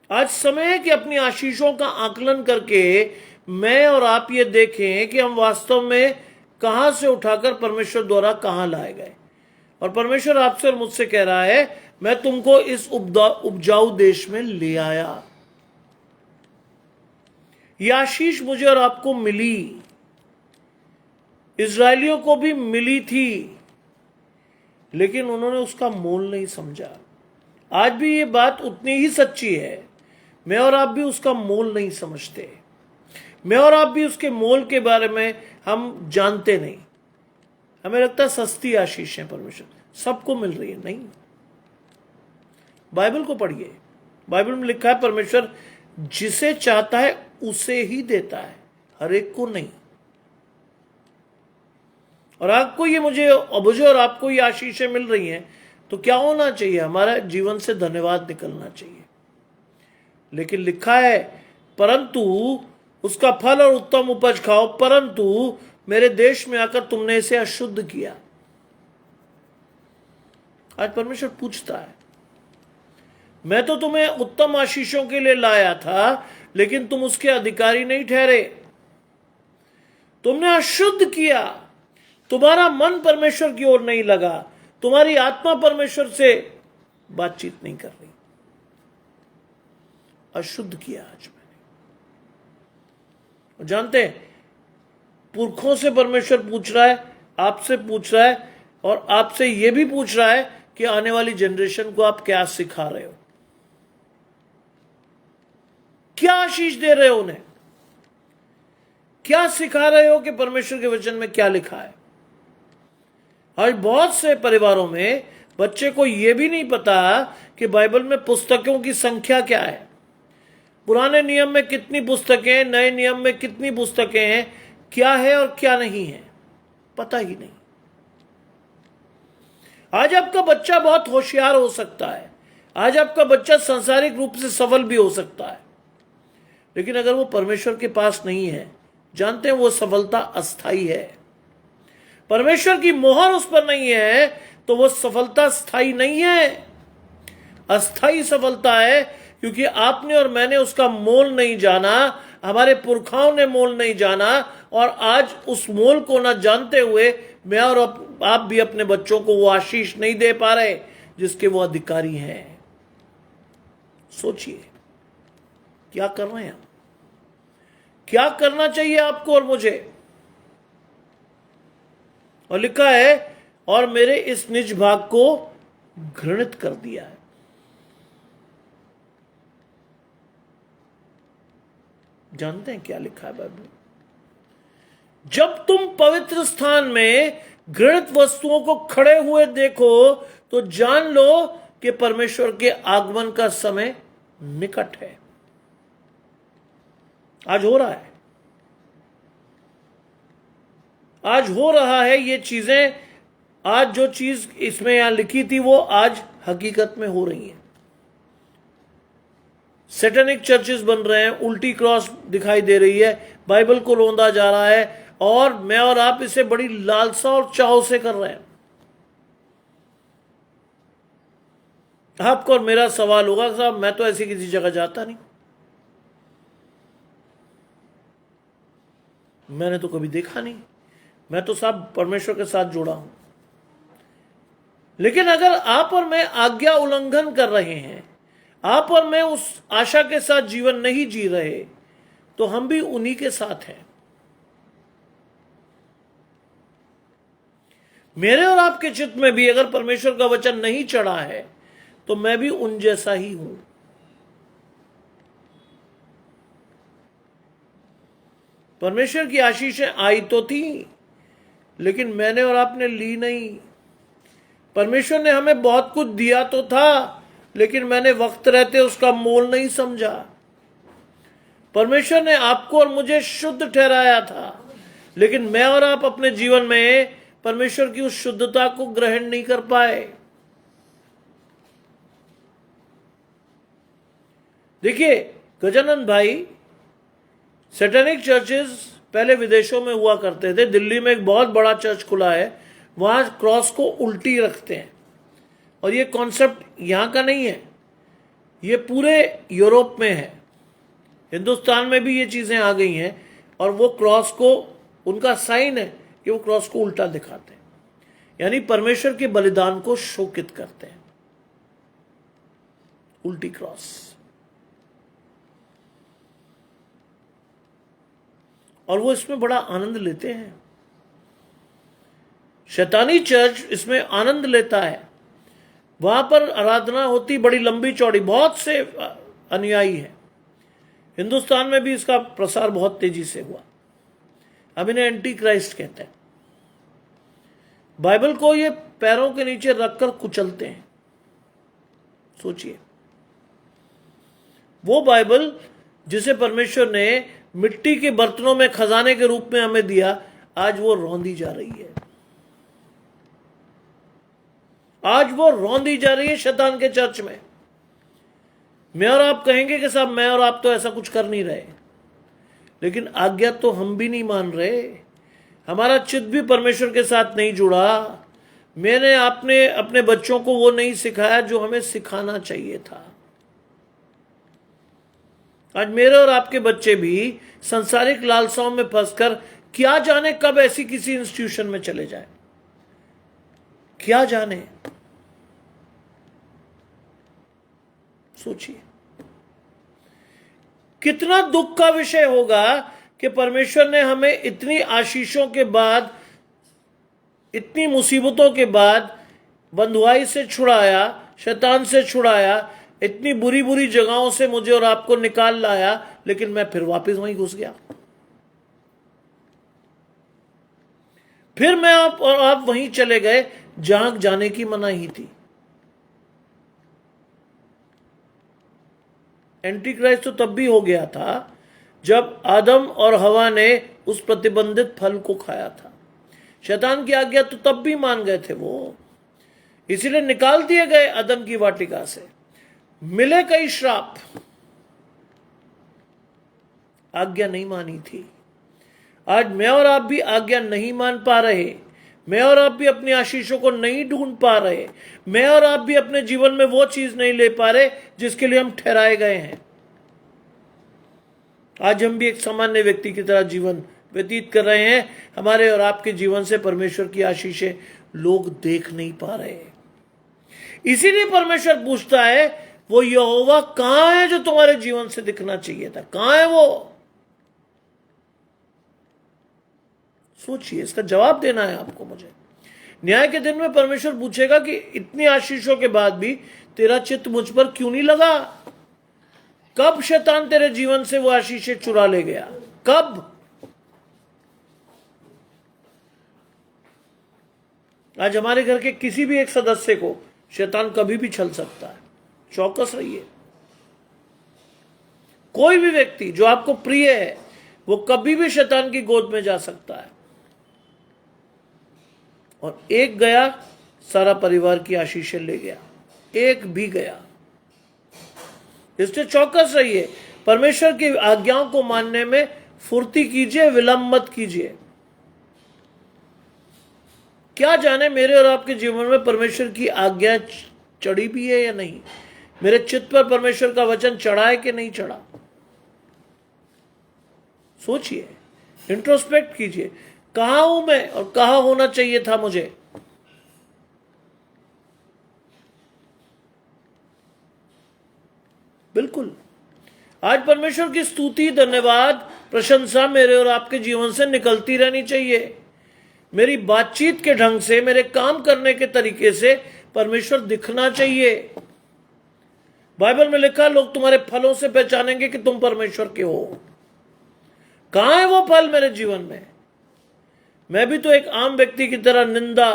आज समय है कि अपनी आशीषों का आकलन करके मैं और आप ये देखें कि हम वास्तव में कहां से उठाकर परमेश्वर द्वारा कहां लाए गए। और परमेश्वर आपसे और मुझसे कह रहा है, मैं तुमको इस उपजाऊ देश में ले आया। यह आशीष मुझे और आपको मिली, इजरायलियों को भी मिली थी, लेकिन उन्होंने उसका मोल नहीं समझा। आज भी ये बात उतनी ही सच्ची है। मैं और आप भी उसका मोल नहीं समझते। मैं और आप भी उसके मोल के बारे में हम जानते नहीं। हमें लगता है सस्ती आशीष है, परमेश्वर सबको मिल रही है। नहीं, बाइबल को पढ़िए। बाइबल में लिखा है परमेश्वर जिसे चाहता है उसे ही देता है, हर एक को नहीं। और आपको ये मुझे और आपको ये आशीषें मिल रही हैं, तो क्या होना चाहिए? हमारा जीवन से धन्यवाद निकलना चाहिए। लेकिन लिखा है, परंतु उसका फल और उत्तम उपज खाओ, परंतु मेरे देश में आकर तुमने इसे अशुद्ध किया। आज परमेश्वर पूछता है, मैं तो तुम्हें उत्तम आशीषों के लिए लाया था, लेकिन तुम उसके अधिकारी नहीं ठहरे। तुमने अशुद्ध किया। तुम्हारा मन परमेश्वर की ओर नहीं लगा। तुम्हारी आत्मा परमेश्वर से बातचीत नहीं कर रही। अशुद्ध किया आज मैंने। जानते हैं, पुरखों से परमेश्वर पूछ रहा है, आपसे पूछ रहा है, और आपसे यह भी पूछ रहा है कि आने वाली जनरेशन को आप क्या सिखा रहे हो, क्या आशीष दे रहे हो उन्हें, क्या सिखा रहे हो कि परमेश्वर के वचन में क्या लिखा है। आज बहुत से परिवारों में बच्चे को यह भी नहीं पता कि बाइबल में पुस्तकों की संख्या क्या है, पुराने नियम में कितनी पुस्तकें, नए नियम में कितनी पुस्तकें हैं, क्या है और क्या नहीं है, पता ही नहीं। आज आपका बच्चा बहुत होशियार हो सकता है, आज आपका बच्चा सांसारिक रूप से सफल भी हो सकता है, लेकिन अगर वो परमेश्वर के पास नहीं है, जानते हैं वो सफलता अस्थाई है। परमेश्वर की मोहर उस पर नहीं है तो वो सफलता स्थायी नहीं है, अस्थाई सफलता है, क्योंकि आपने और मैंने उसका मोल नहीं जाना, हमारे पुरखाओं ने मोल नहीं जाना, और आज उस मोल को न जानते हुए मैं और आप भी अपने बच्चों को वो आशीष नहीं दे पा रहे जिसके वो अधिकारी हैं। सोचिए, क्या कर रहे हैं हम? क्या करना चाहिए आपको और मुझे? और लिखा है, और मेरे इस निज भाग को घृणित कर दिया है। जानते हैं क्या लिखा है बाइबल? जब तुम पवित्र स्थान में घृणित वस्तुओं को खड़े हुए देखो तो जान लो कि परमेश्वर के आगमन का समय निकट है। आज हो रहा है, आज हो रहा है ये चीजें। आज जो चीज इसमें यहां लिखी थी वो आज हकीकत में हो रही है। सैटेनिक चर्चेस बन रहे हैं, उल्टी क्रॉस दिखाई दे रही है, बाइबल को रोंदा जा रहा है, और मैं और आप इसे बड़ी लालसा और चाव से कर रहे हैं। आपको और मेरा सवाल होगा, साहब मैं तो ऐसी किसी जगह जाता नहीं, मैंने तो कभी देखा नहीं, मैं तो साहब परमेश्वर के साथ जुड़ा हूं। लेकिन अगर आप और मैं आज्ञा उल्लंघन कर रहे हैं, आप और मैं उस आशा के साथ जीवन नहीं जी रहे, तो हम भी उन्हीं के साथ हैं। मेरे और आपके चित्त में भी अगर परमेश्वर का वचन नहीं चढ़ा है तो मैं भी उन जैसा ही हूं। परमेश्वर की आशीषें आई तो थी, लेकिन मैंने और आपने ली नहीं। परमेश्वर ने हमें बहुत कुछ दिया तो था, लेकिन मैंने वक्त रहते उसका मोल नहीं समझा। परमेश्वर ने आपको और मुझे शुद्ध ठहराया था, लेकिन मैं और आप अपने जीवन में परमेश्वर की उस शुद्धता को ग्रहण नहीं कर पाए। देखिए गजानंद भाई, सैटेनिक चर्चेस पहले विदेशों में हुआ करते थे। दिल्ली में एक बहुत बड़ा चर्च खुला है, वहां क्रॉस को उल्टी रखते हैं, और ये कॉन्सेप्ट यहां का नहीं है, ये पूरे यूरोप में है। हिंदुस्तान में भी ये चीजें आ गई हैं, और वो क्रॉस को, उनका साइन है कि वो क्रॉस को उल्टा दिखाते हैं, यानी परमेश्वर के बलिदान को शोकित करते हैं। उल्टी क्रॉस। और वो इसमें बड़ा आनंद लेते हैं। शैतानी चर्च इसमें आनंद लेता है। वहां पर आराधना होती बड़ी लंबी चौड़ी, बहुत से अनुयायी हैं। हिंदुस्तान में भी इसका प्रसार बहुत तेजी से हुआ। अब इन्हें एंटी क्राइस्ट कहते हैं। बाइबल को ये पैरों के नीचे रखकर कुचलते हैं। सोचिए, वो बाइबल जिसे परमेश्वर ने मिट्टी के बर्तनों में खजाने के रूप में हमें दिया, आज वो रौंदी जा रही है। आज वो रौंदी जा रही है शैतान के चर्च में। मैं और आप कहेंगे कि साहब मैं और आप तो ऐसा कुछ कर नहीं रहे, लेकिन आज्ञा तो हम भी नहीं मान रहे। हमारा चित्त भी परमेश्वर के साथ नहीं जुड़ा। मैंने आपने अपने बच्चों को वो नहीं सिखाया जो हमें सिखाना चाहिए था। आज मेरे और आपके बच्चे भी संसारिक लालसाओं में फंसकर क्या जाने कब ऐसी किसी इंस्टीट्यूशन में चले जाए, क्या जाने। सोचिए कितना दुख का विषय होगा कि परमेश्वर ने हमें इतनी आशीषों के बाद, इतनी मुसीबतों के बाद बंधुआई से छुड़ाया, शैतान से छुड़ाया, इतनी बुरी बुरी जगहों से मुझे और आपको निकाल लाया, लेकिन मैं फिर वापस वहीं घुस गया। फिर मैं आप वहीं चले गए जहां जाने की मनाही थी। एंटी क्राइस्ट तो तब भी हो गया था जब आदम और हवा ने उस प्रतिबंधित फल को खाया था। शैतान की आज्ञा तो तब भी मान गए थे वो, इसीलिए निकाल दिए गए अदन की वाटिका से। मिले कई श्राप, आज्ञा नहीं मानी थी। आज मैं और आप भी आज्ञा नहीं मान पा रहे। मैं और आप भी अपनी आशीषों को नहीं ढूंढ पा रहे। मैं और आप भी अपने जीवन में वो चीज नहीं ले पा रहे जिसके लिए हम ठहराए गए हैं। आज हम भी एक सामान्य व्यक्ति की तरह जीवन व्यतीत कर रहे हैं। हमारे और आपके जीवन से परमेश्वर की आशीषें लोग देख नहीं पा रहे। इसीलिए परमेश्वर पूछता है, वो यहोवा कहां है जो तुम्हारे जीवन से दिखना चाहिए था? कहां है वो? सोचिए, इसका जवाब देना है आपको मुझे। न्याय के दिन में परमेश्वर पूछेगा कि इतनी आशीषों के बाद भी तेरा चित्त मुझ पर क्यों नहीं लगा? कब शैतान तेरे जीवन से वो आशीषें चुरा ले गया? कब? आज हमारे घर के किसी भी एक सदस्य को शैतान कभी भी छल सकता है, चौकस रहिए। कोई भी व्यक्ति जो आपको प्रिय है वो कभी भी शैतान की गोद में जा सकता है, और एक गया सारा परिवार की आशीषें ले गया, एक भी गया। इससे चौकस रहिए, परमेश्वर की आज्ञाओं को मानने में फुर्ती कीजिए, विलंब मत कीजिए। क्या जाने मेरे और आपके जीवन में परमेश्वर की आज्ञा चढ़ी भी है या नहीं, मेरे चित्त पर परमेश्वर का वचन चढ़ा है कि नहीं चढ़ा। सोचिए, इंट्रोस्पेक्ट कीजिए, कहां हूं मैं और कहां होना चाहिए था मुझे। बिल्कुल, आज परमेश्वर की स्तुति, धन्यवाद, प्रशंसा मेरे और आपके जीवन से निकलती रहनी चाहिए। मेरी बातचीत के ढंग से, मेरे काम करने के तरीके से परमेश्वर दिखना चाहिए। बाइबल में लिखा, लोग तुम्हारे फलों से पहचानेंगे कि तुम परमेश्वर के हो। कहां है वो फल मेरे जीवन में? मैं भी तो एक आम व्यक्ति की तरह निंदा,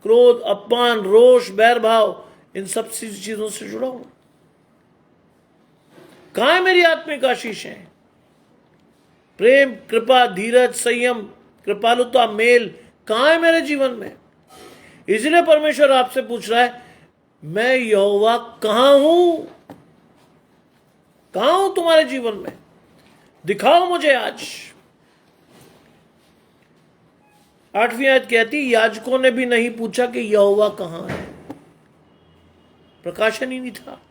क्रोध, अपमान, रोष, बैरभाव, इन सब चीजों से जुड़ा हूं। कहां है मेरी आत्मिक आशीषें? प्रेम, कृपा, धीरज, संयम, कृपालुता, मेल कहां है मेरे जीवन में? इसलिए परमेश्वर आपसे पूछ रहा है, मैं यहोवा कहां हूं? कहां हूं तुम्हारे जीवन में? दिखाओ मुझे आज। 8वीं आयत कहती, याजकों ने भी नहीं पूछा कि यहोवा कहां है। प्रकाशन ही नहीं था।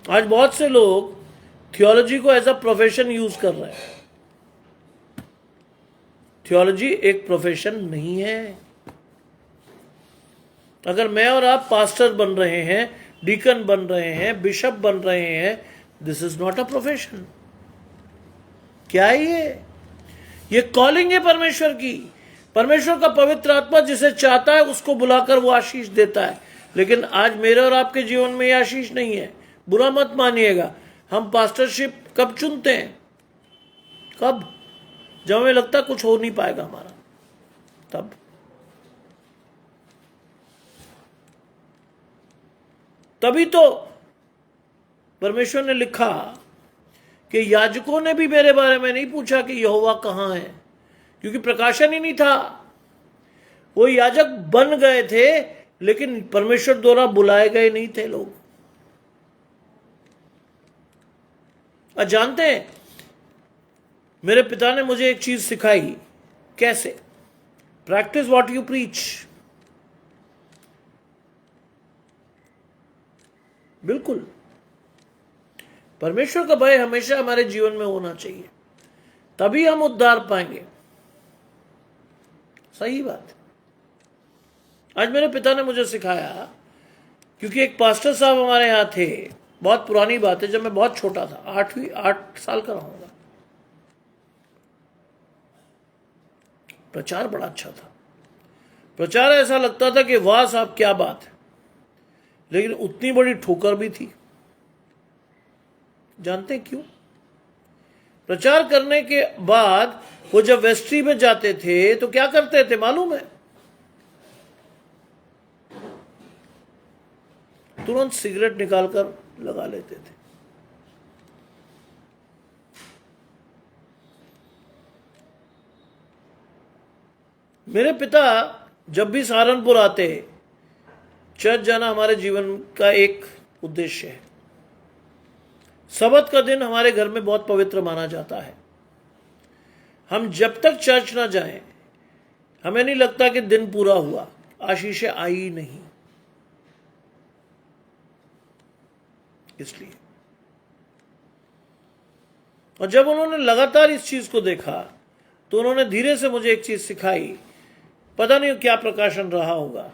आज बहुत से लोग थियोलॉजी को एज अ प्रोफेशन यूज कर रहे हैं। थियोलॉजी एक प्रोफेशन नहीं है। अगर मैं और आप पास्टर बन रहे हैं, डीकन बन रहे हैं, बिशप बन रहे हैं, this is not a profession. क्या है ये कॉलिंग है परमेश्वर की। परमेश्वर का पवित्र आत्मा जिसे चाहता है उसको बुलाकर वो आशीष देता है। लेकिन आज मेरे और आपके जीवन में ये आशीष नहीं है। बुरा मत मानिएगा। हम पास्टरशिप कब चुनते हैं? कब? जब हमें लगता है कुछ हो नहीं पाएगा हमारा, तब। तभी तो परमेश्वर ने लिखा कि याजकों ने भी मेरे बारे में नहीं पूछा कि यहोवा कहां है, क्योंकि प्रकाशन ही नहीं था। वो याजक बन गए थे लेकिन परमेश्वर द्वारा बुलाए गए नहीं थे लोग। और जानते हैं, मेरे पिता ने मुझे एक चीज सिखाई। कैसे? Practice what you preach. बिल्कुल, परमेश्वर का भय हमेशा हमारे जीवन में होना चाहिए, तभी हम उद्धार पाएंगे। सही बात। आज मेरे पिता ने मुझे सिखाया, क्योंकि एक पास्टर साहब हमारे यहां थे। बहुत पुरानी बात है, जब मैं बहुत छोटा था, 8 साल का रहूंगा। प्रचार बड़ा अच्छा था। प्रचार ऐसा लगता था कि वाह साहब क्या बात है, लेकिन उतनी बड़ी ठोकर भी थी। जानते क्यों? प्रचार करने के बाद वो जब वेस्ट्री में जाते थे तो क्या करते थे मालूम है? तुरंत सिगरेट निकालकर लगा लेते थे। मेरे पिता जब भी सहारनपुर आते, चर्च जाना हमारे जीवन का एक उद्देश्य है। सबत का दिन हमारे घर में बहुत पवित्र माना जाता है। हम जब तक चर्च ना जाएं, हमें नहीं लगता कि दिन पूरा हुआ, आशीषें आई नहीं। इसलिए, और जब उन्होंने लगातार इस चीज को देखा तो उन्होंने धीरे से मुझे एक चीज सिखाई। पता नहीं क्या प्रकाशन रहा होगा,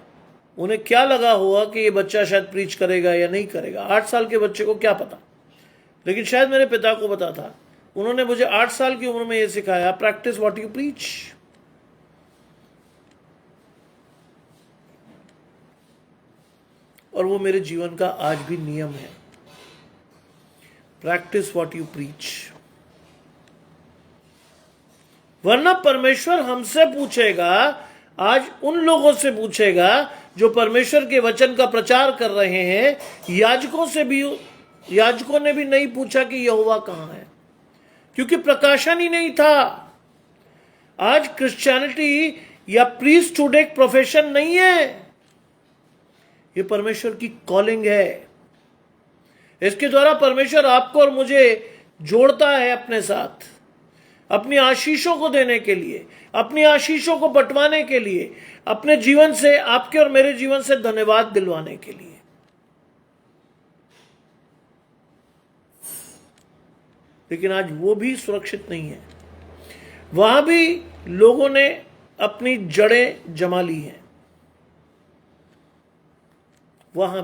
उन्हें क्या लगा हुआ कि ये बच्चा शायद प्रीच करेगा या नहीं करेगा। 8 साल के बच्चे को क्या पता, लेकिन शायद मेरे पिता को पता था। उन्होंने मुझे 8 साल की उम्र में ये सिखाया, प्रैक्टिस व्हाट यू प्रीच। और वो मेरे जीवन का आज भी नियम है, प्रैक्टिस व्हाट यू प्रीच। वरना परमेश्वर हमसे पूछेगा, आज उन लोगों से पूछेगा जो परमेश्वर के वचन का प्रचार कर रहे हैं। याजकों ने भी नहीं पूछा कि यहोवा कहां है, क्योंकि प्रकाशन ही नहीं था। आज क्रिश्चियनिटी या प्रीस्टहुड एक प्रोफेशन नहीं है, ये परमेश्वर की कॉलिंग है। इसके द्वारा परमेश्वर आपको और मुझे जोड़ता है अपने साथ, अपनी आशीषों को देने के लिए, अपनी आशीषों को बंटवाने के लिए, अपने जीवन से, आपके और मेरे जीवन से धन्यवाद दिलवाने के लिए। लेकिन आज वो भी सुरक्षित नहीं है। वहां भी लोगों ने अपनी जड़ें जमा ली हैं। वहां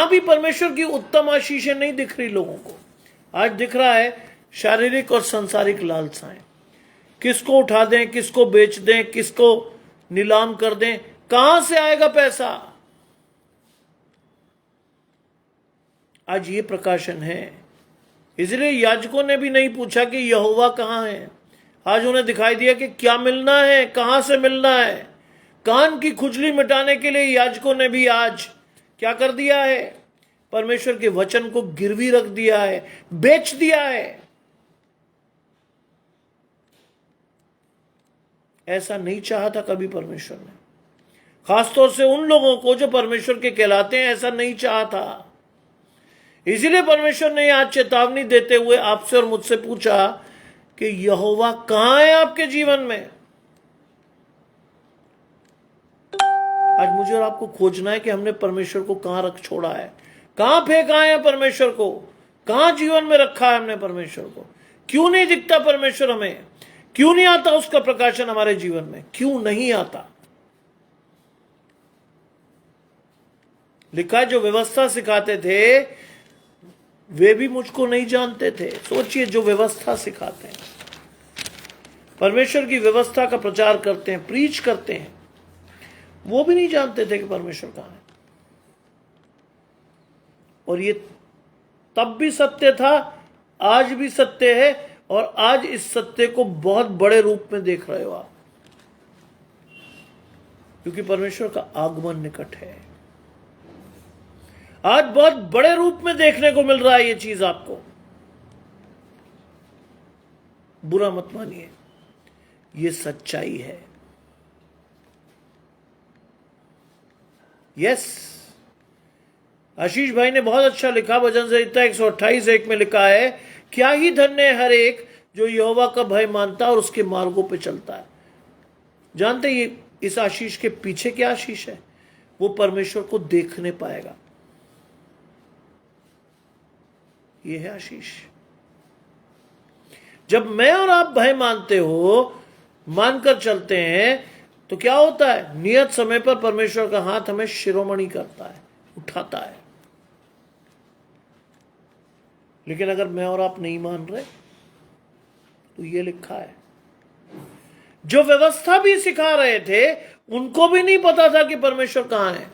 भी परमेश्वर की उत्तम आशीषें नहीं दिख रही लोगों को। आज दिख रहा है शारीरिक और सांसारिक लालसाएं। किसको उठा दें, किसको बेच दें, किसको नीलाम कर दें, कहां से आएगा पैसा। आज ये प्रकाशन है। इसलिए याजकों ने भी नहीं पूछा कि यहोवा कहां है। आज उन्हें दिखाई दिया कि क्या मिलना है, कहां से मिलना है। कान की खुजली मिटाने के लिए याजकों ने भी आज क्या कर दिया है, परमेश्वर के वचन को गिरवी रख दिया है, बेच दिया है। ऐसा नहीं चाहा था कभी परमेश्वर ने, खासतौर से उन लोगों को जो परमेश्वर के कहलाते हैं, ऐसा नहीं चाहा था। इसीलिए परमेश्वर ने आज चेतावनी देते हुए आपसे और मुझसे पूछा कि यहोवा कहां है आपके जीवन में। आज मुझे और आपको खोजना है कि हमने परमेश्वर को कहां रख छोड़ा है, कहां फेंका है परमेश्वर को, कहां जीवन में रखा है हमने परमेश्वर को। क्यों नहीं दिखता परमेश्वर हमें, क्यों नहीं आता उसका प्रकाशन हमारे जीवन में, क्यों नहीं आता। लिखा है जो व्यवस्था सिखाते थे वे भी मुझको नहीं जानते थे। सोचिए, जो व्यवस्था सिखाते हैं, परमेश्वर की व्यवस्था का प्रचार करते हैं, प्रीच करते हैं, वो भी नहीं जानते थे कि परमेश्वर कहां है। और ये तब भी सत्य था, आज भी सत्य है, और आज इस सत्य को बहुत बड़े रूप में देख रहे हो आप, क्योंकि परमेश्वर का आगमन निकट है। आज बहुत बड़े रूप में देखने को मिल रहा है ये चीज आपको। बुरा मत मानिए, ये सच्चाई है। यस, आशीष भाई ने बहुत अच्छा लिखा, भजन संहिता 128:1 में लिखा है, क्या ही धन्य है हर एक जो यहोवा का भय मानता और उसके मार्गों पे चलता है। जानते ये इस आशीष के पीछे क्या आशीष है? वो परमेश्वर को देखने पाएगा। ये है आशीष। जब मैं और आप भय मानते हो, मानकर चलते हैं, तो क्या होता है? नियत समय पर परमेश्वर का हाथ हमें शिरोमणि करता है, उठाता है। लेकिन अगर मैं और आप नहीं मान रहे, तो ये लिखा है, जो व्यवस्था भी सिखा रहे थे उनको भी नहीं पता था कि परमेश्वर कहां है।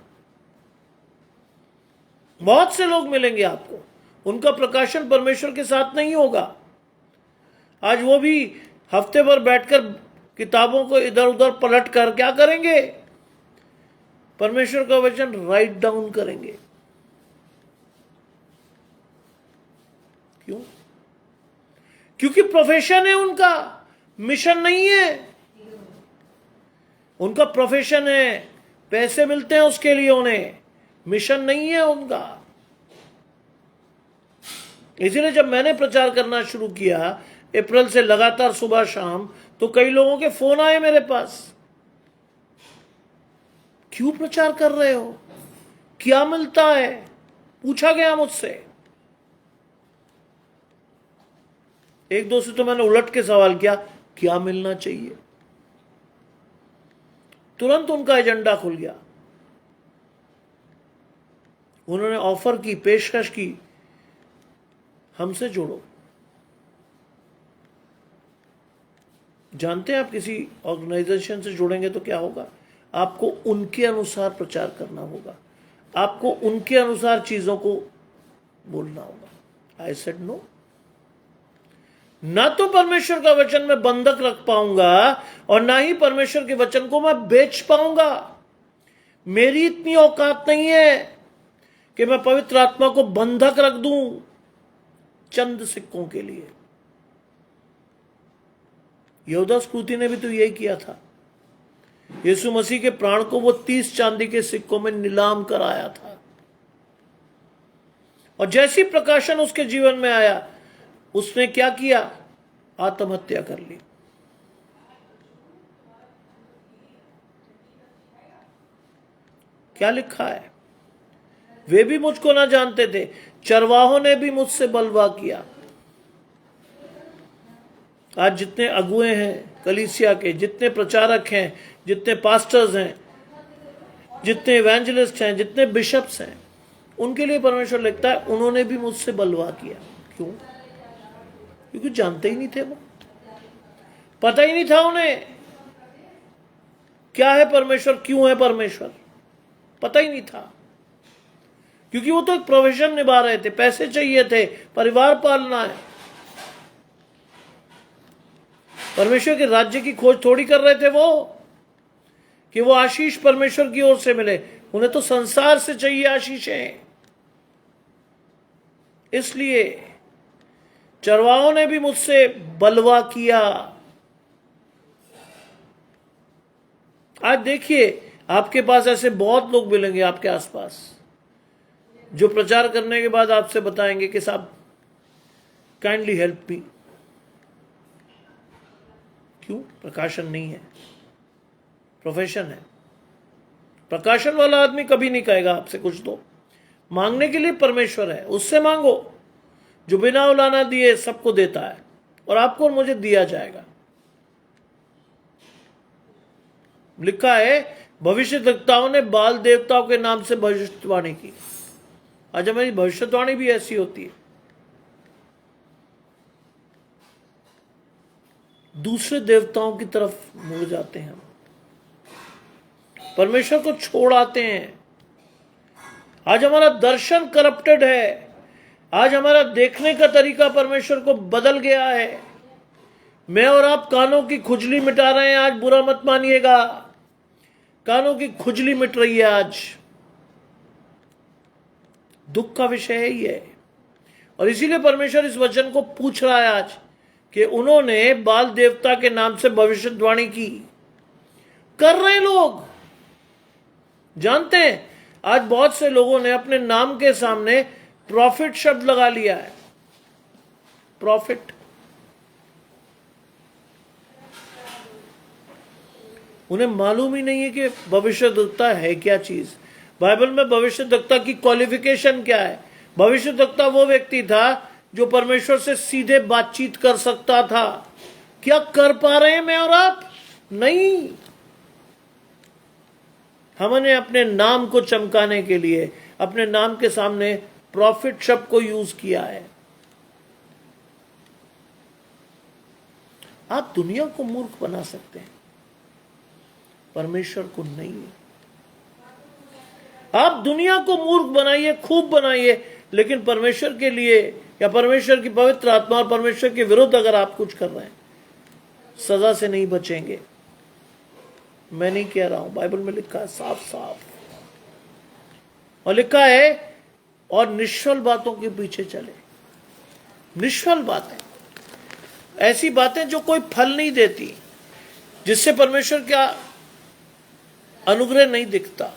बहुत से लोग मिलेंगे आपको, उनका प्रकाशन परमेश्वर के साथ नहीं होगा। आज वो भी हफ्ते भर बैठकर किताबों को इधर उधर पलट कर क्या करेंगे? परमेश्वर का वचन राइट डाउन करेंगे। क्यों? क्योंकि प्रोफेशन है उनका, मिशन नहीं है। उनका प्रोफेशन है, पैसे मिलते हैं उसके लिए, उन्हें मिशन नहीं है उनका। इसलिए जब मैंने प्रचार करना शुरू किया अप्रैल से लगातार सुबह शाम, तो कई लोगों के फोन आए मेरे पास, क्यों प्रचार कर रहे हो, क्या मिलता है? पूछा गया मुझसे। एक दो से तो मैंने उलट के सवाल किया, क्या मिलना चाहिए? तुरंत उनका एजेंडा खुल गया। उन्होंने ऑफर की, पेशकश की, हमसे जुड़ो। जानते हैं आप किसी ऑर्गेनाइजेशन से जुड़ेंगे तो क्या होगा? आपको उनके अनुसार प्रचार करना होगा, आपको उनके अनुसार चीजों को बोलना होगा। I said no. ना तो परमेश्वर का वचन मैं बंधक रख पाऊंगा और ना ही परमेश्वर के वचन को मैं बेच पाऊंगा। मेरी इतनी औकात नहीं है कि मैं पवित्र आत्मा को बंधक रख दूं चंद सिक्कों के लिए। यहूदा स्कूती ने भी तो यही किया था। यीशु मसीह के प्राण को वो 30 चांदी के सिक्कों में नीलाम कराया था, और जैसी प्रकाशन उसके जीवन में आया, उसने क्या किया? आत्महत्या कर ली। क्या लिखा है? वे भी मुझको ना जानते थे, चरवाहों ने भी मुझसे बलवा किया। आज जितने अगुए हैं कलीसिया के, जितने प्रचारक हैं, जितने पास्टर्स हैं, जितने इवेंजलिस्ट हैं, जितने बिशप्स हैं, उनके लिए परमेश्वर लिखता है उन्होंने भी मुझसे बलवा किया। क्यों? क्योंकि जानते ही नहीं थे, वो पता ही नहीं था उन्हें क्या है परमेश्वर, क्यों है परमेश्वर, पता ही नहीं था। क्योंकि वो तो एक प्रोफेशन निभा रहे थे, पैसे चाहिए थे, परिवार पालना है। परमेश्वर के राज्य की खोज थोड़ी कर रहे थे वो, कि वो आशीष परमेश्वर की ओर से मिले। उन्हें तो संसार से चाहिए आशीषें। इसलिए चरवाहों ने भी मुझसे बलवा किया। आज देखिए, आपके पास ऐसे बहुत लोग मिलेंगे आपके आसपास, जो प्रचार करने के बाद आपसे बताएंगे कि साहब काइंडली हेल्प मी। क्यों? प्रकाशन नहीं है, प्रोफेशन है। प्रकाशन वाला आदमी कभी नहीं कहेगा आपसे कुछ दो। मांगने के लिए परमेश्वर है, उससे मांगो जो बिना उलाना दिए सबको देता है, और आपको और मुझे दिया जाएगा। लिखा है भविष्यद्वक्ताओं ने बाल देवताओं के नाम से भविष्यवाणी की। आज हमारी भविष्यवाणी भी ऐसी होती है। दूसरे देवताओं की तरफ मुड़ जाते हैं, परमेश्वर को छोड़ आते हैं। आज हमारा दर्शन करप्टेड है। आज हमारा देखने का तरीका परमेश्वर को बदल गया है। मैं और आप कानों की खुजली मिटा रहे हैं। आज बुरा मत मानिएगा, कानों की खुजली मिट रही है आज। दुख का विषय है ये, और इसीलिए परमेश्वर इस वचन को पूछ रहा है आज कि उन्होंने बाल देवता के नाम से भविष्यवाणी की। कर रहे लोग, जानते हैं आज बहुत से लोगों ने अपने नाम के सामने प्रॉफिट शब्द लगा लिया है। प्रॉफिट, उन्हें मालूम ही नहीं है कि भविष्यद्वक्ता है क्या चीज। बाइबल में भविष्यद्वक्ता की क्वालिफिकेशन क्या है? भविष्यद्वक्ता वो व्यक्ति था जो परमेश्वर से सीधे बातचीत कर सकता था। क्या कर पा रहे हैं मैं और आप? नहीं। हमने अपने नाम को चमकाने के लिए अपने नाम के सामने प्रॉफिट शब्द को यूज किया है। आप दुनिया को मूर्ख बना सकते हैं, परमेश्वर को नहीं। आप दुनिया को मूर्ख बनाइए, खूब बनाइए, लेकिन परमेश्वर के लिए या परमेश्वर की पवित्र आत्मा और परमेश्वर के विरुद्ध अगर आप कुछ कर रहे हैं, सजा से नहीं बचेंगे। मैं नहीं कह रहा हूं, बाइबल में लिखा है साफ साफ, और लिखा है और निष्फल बातों के पीछे चले। निष्फल बातें, ऐसी बातें जो कोई फल नहीं देती, जिससे परमेश्वर का अनुग्रह नहीं दिखता।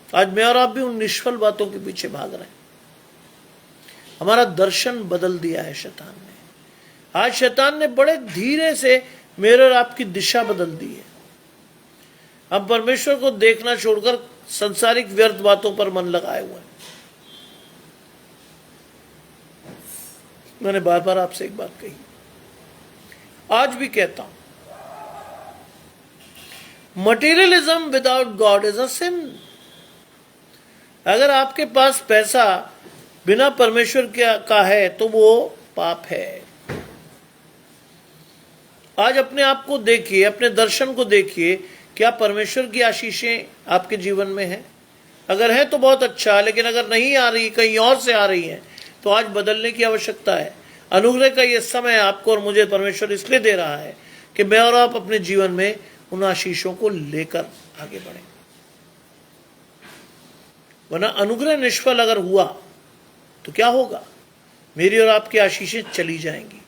आज मैं और आप भी उन निष्फल बातों के पीछे भाग रहे हैं। हमारा दर्शन बदल दिया है शैतान ने। आज शैतान ने बड़े धीरे से मेरे और आपकी दिशा बदल दी है। हम परमेश्वर को देखना छोड़कर संसारिक व्यर्थ बातों पर मन लगाए हुए हैं। मैंने बार बार आपसे एक बात कही, आज भी कहता हूं, materialism without God is a sin. अगर आपके पास पैसा बिना परमेश्वर का है तो वो पाप है। आज अपने आप को देखिए, अपने दर्शन को देखिए, क्या परमेश्वर की आशीषें आपके जीवन में हैं? अगर है तो बहुत अच्छा, लेकिन अगर नहीं आ रही, कहीं और से आ रही है, तो आज बदलने की आवश्यकता है। अनुग्रह का ये समय आपको और मुझे परमेश्वर इसलिए दे रहा है कि मैं और आप अपने जीवन में उन आशीषों को लेकर आगे बढ़ें। वरना अनुग्रह निष्फल अगर हुआ तो क्या होगा? मेरी और आपकी आशीषें चली जाएंगी।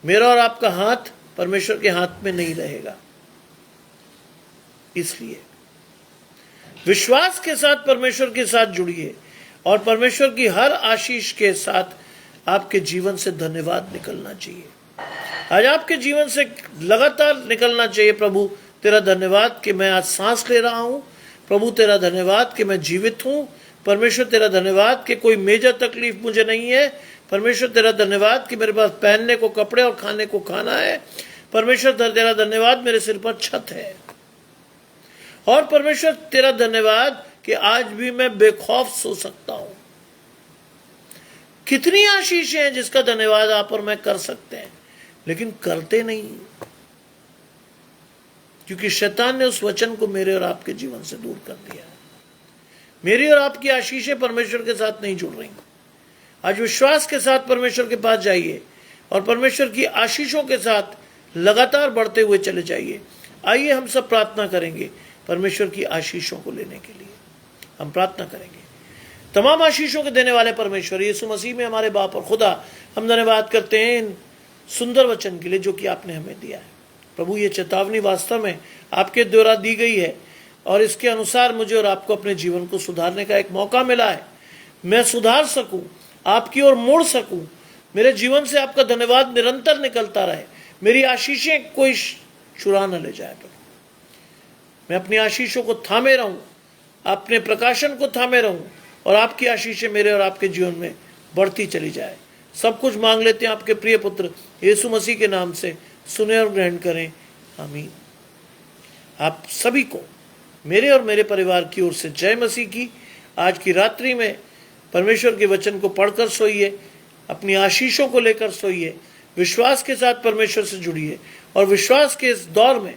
मेरा और आपका हाथ परमेश्वर के हाथ में नहीं रहेगा। इसलिए विश्वास के साथ परमेश्वर के साथ जुड़िए और परमेश्वर की हर आशीष के साथ आपके जीवन से धन्यवाद निकलना चाहिए। आज आपके जीवन से लगातार निकलना चाहिए, प्रभु तेरा धन्यवाद कि मैं आज सांस ले रहा हूं। प्रभु तेरा धन्यवाद कि मैं जीवित हूं। परमेश्वर तेरा धन्यवाद कि कोई मेजर तकलीफ मुझे नहीं है। परमेश्वर तेरा धन्यवाद कि मेरे पास पहनने को कपड़े और खाने को खाना है। परमेश्वर तेरा धन्यवाद मेरे सिर पर छत है। और परमेश्वर तेरा धन्यवाद कि आज भी मैं बेखौफ सो सकता हूं। कितनी आशीष है जिसका धन्यवाद आप और मैं कर सकते हैं, लेकिन करते नहीं, क्योंकि शैतान ने उस वचन को मेरे और आपके जीवन से दूर कर दिया है। मेरी और आपकी आशीषें परमेश्वर के साथ नहीं जुड़ रही। आज विश्वास के साथ परमेश्वर के पास जाइए और परमेश्वर की आशीषों के साथ लगातार बढ़ते हुए चले जाइए। आइए हम सब प्रार्थना करेंगे परमेश्वर की आशीषों को लेने के लिए। हम प्रार्थना करेंगे। तमाम आशीषों के देने वाले परमेश्वर यीशु मसीह में हमारे बाप और खुदा, हम धन्यवाद करते हैं इन सुंदर वचन के लिए जो कि आपने हमें दिया है। प्रभु, ये चेतावनी वास्तव में आपके द्वारा दी गई है और इसके अनुसार मुझे और आपको अपने जीवन को सुधारने का एक मौका मिला है। मैं सुधार सकूं, आपकी ओर मुड़ सकूं। मेरे जीवन से आपका धन्यवाद निरंतर निकलता रहे। मेरी आशीषें कोई चुरा न ले जाए। मैं अपनी आशीषों को थामे रहूं, अपने प्रकाशन को थामे रहूं और आपकी आशीषें मेरे और आपके जीवन में बढ़ती चली जाए। सब कुछ मांग लेते हैं आपके प्रिय पुत्र यीशु मसीह के नाम से। सुने और ग्रहण करें। आमीन। आप सभी को मेरे और मेरे परिवार की ओर से जय मसीह की। आज की रात्रि में परमेश्वर के वचन को पढ़कर सोइए, अपनी आशीषों को लेकर सोइए, विश्वास के साथ परमेश्वर से जुड़िए और विश्वास के इस दौर में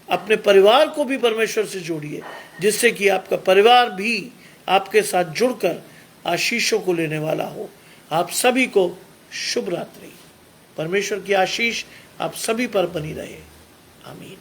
अपने परिवार को भी परमेश्वर से जोड़िए, जिससे कि आपका परिवार भी आपके साथ जुड़कर आशीषों को लेने वाला हो। आप सभी को शुभ रात्रि। परमेश्वर की आशीष आप सभी पर बनी रहे। आमीन।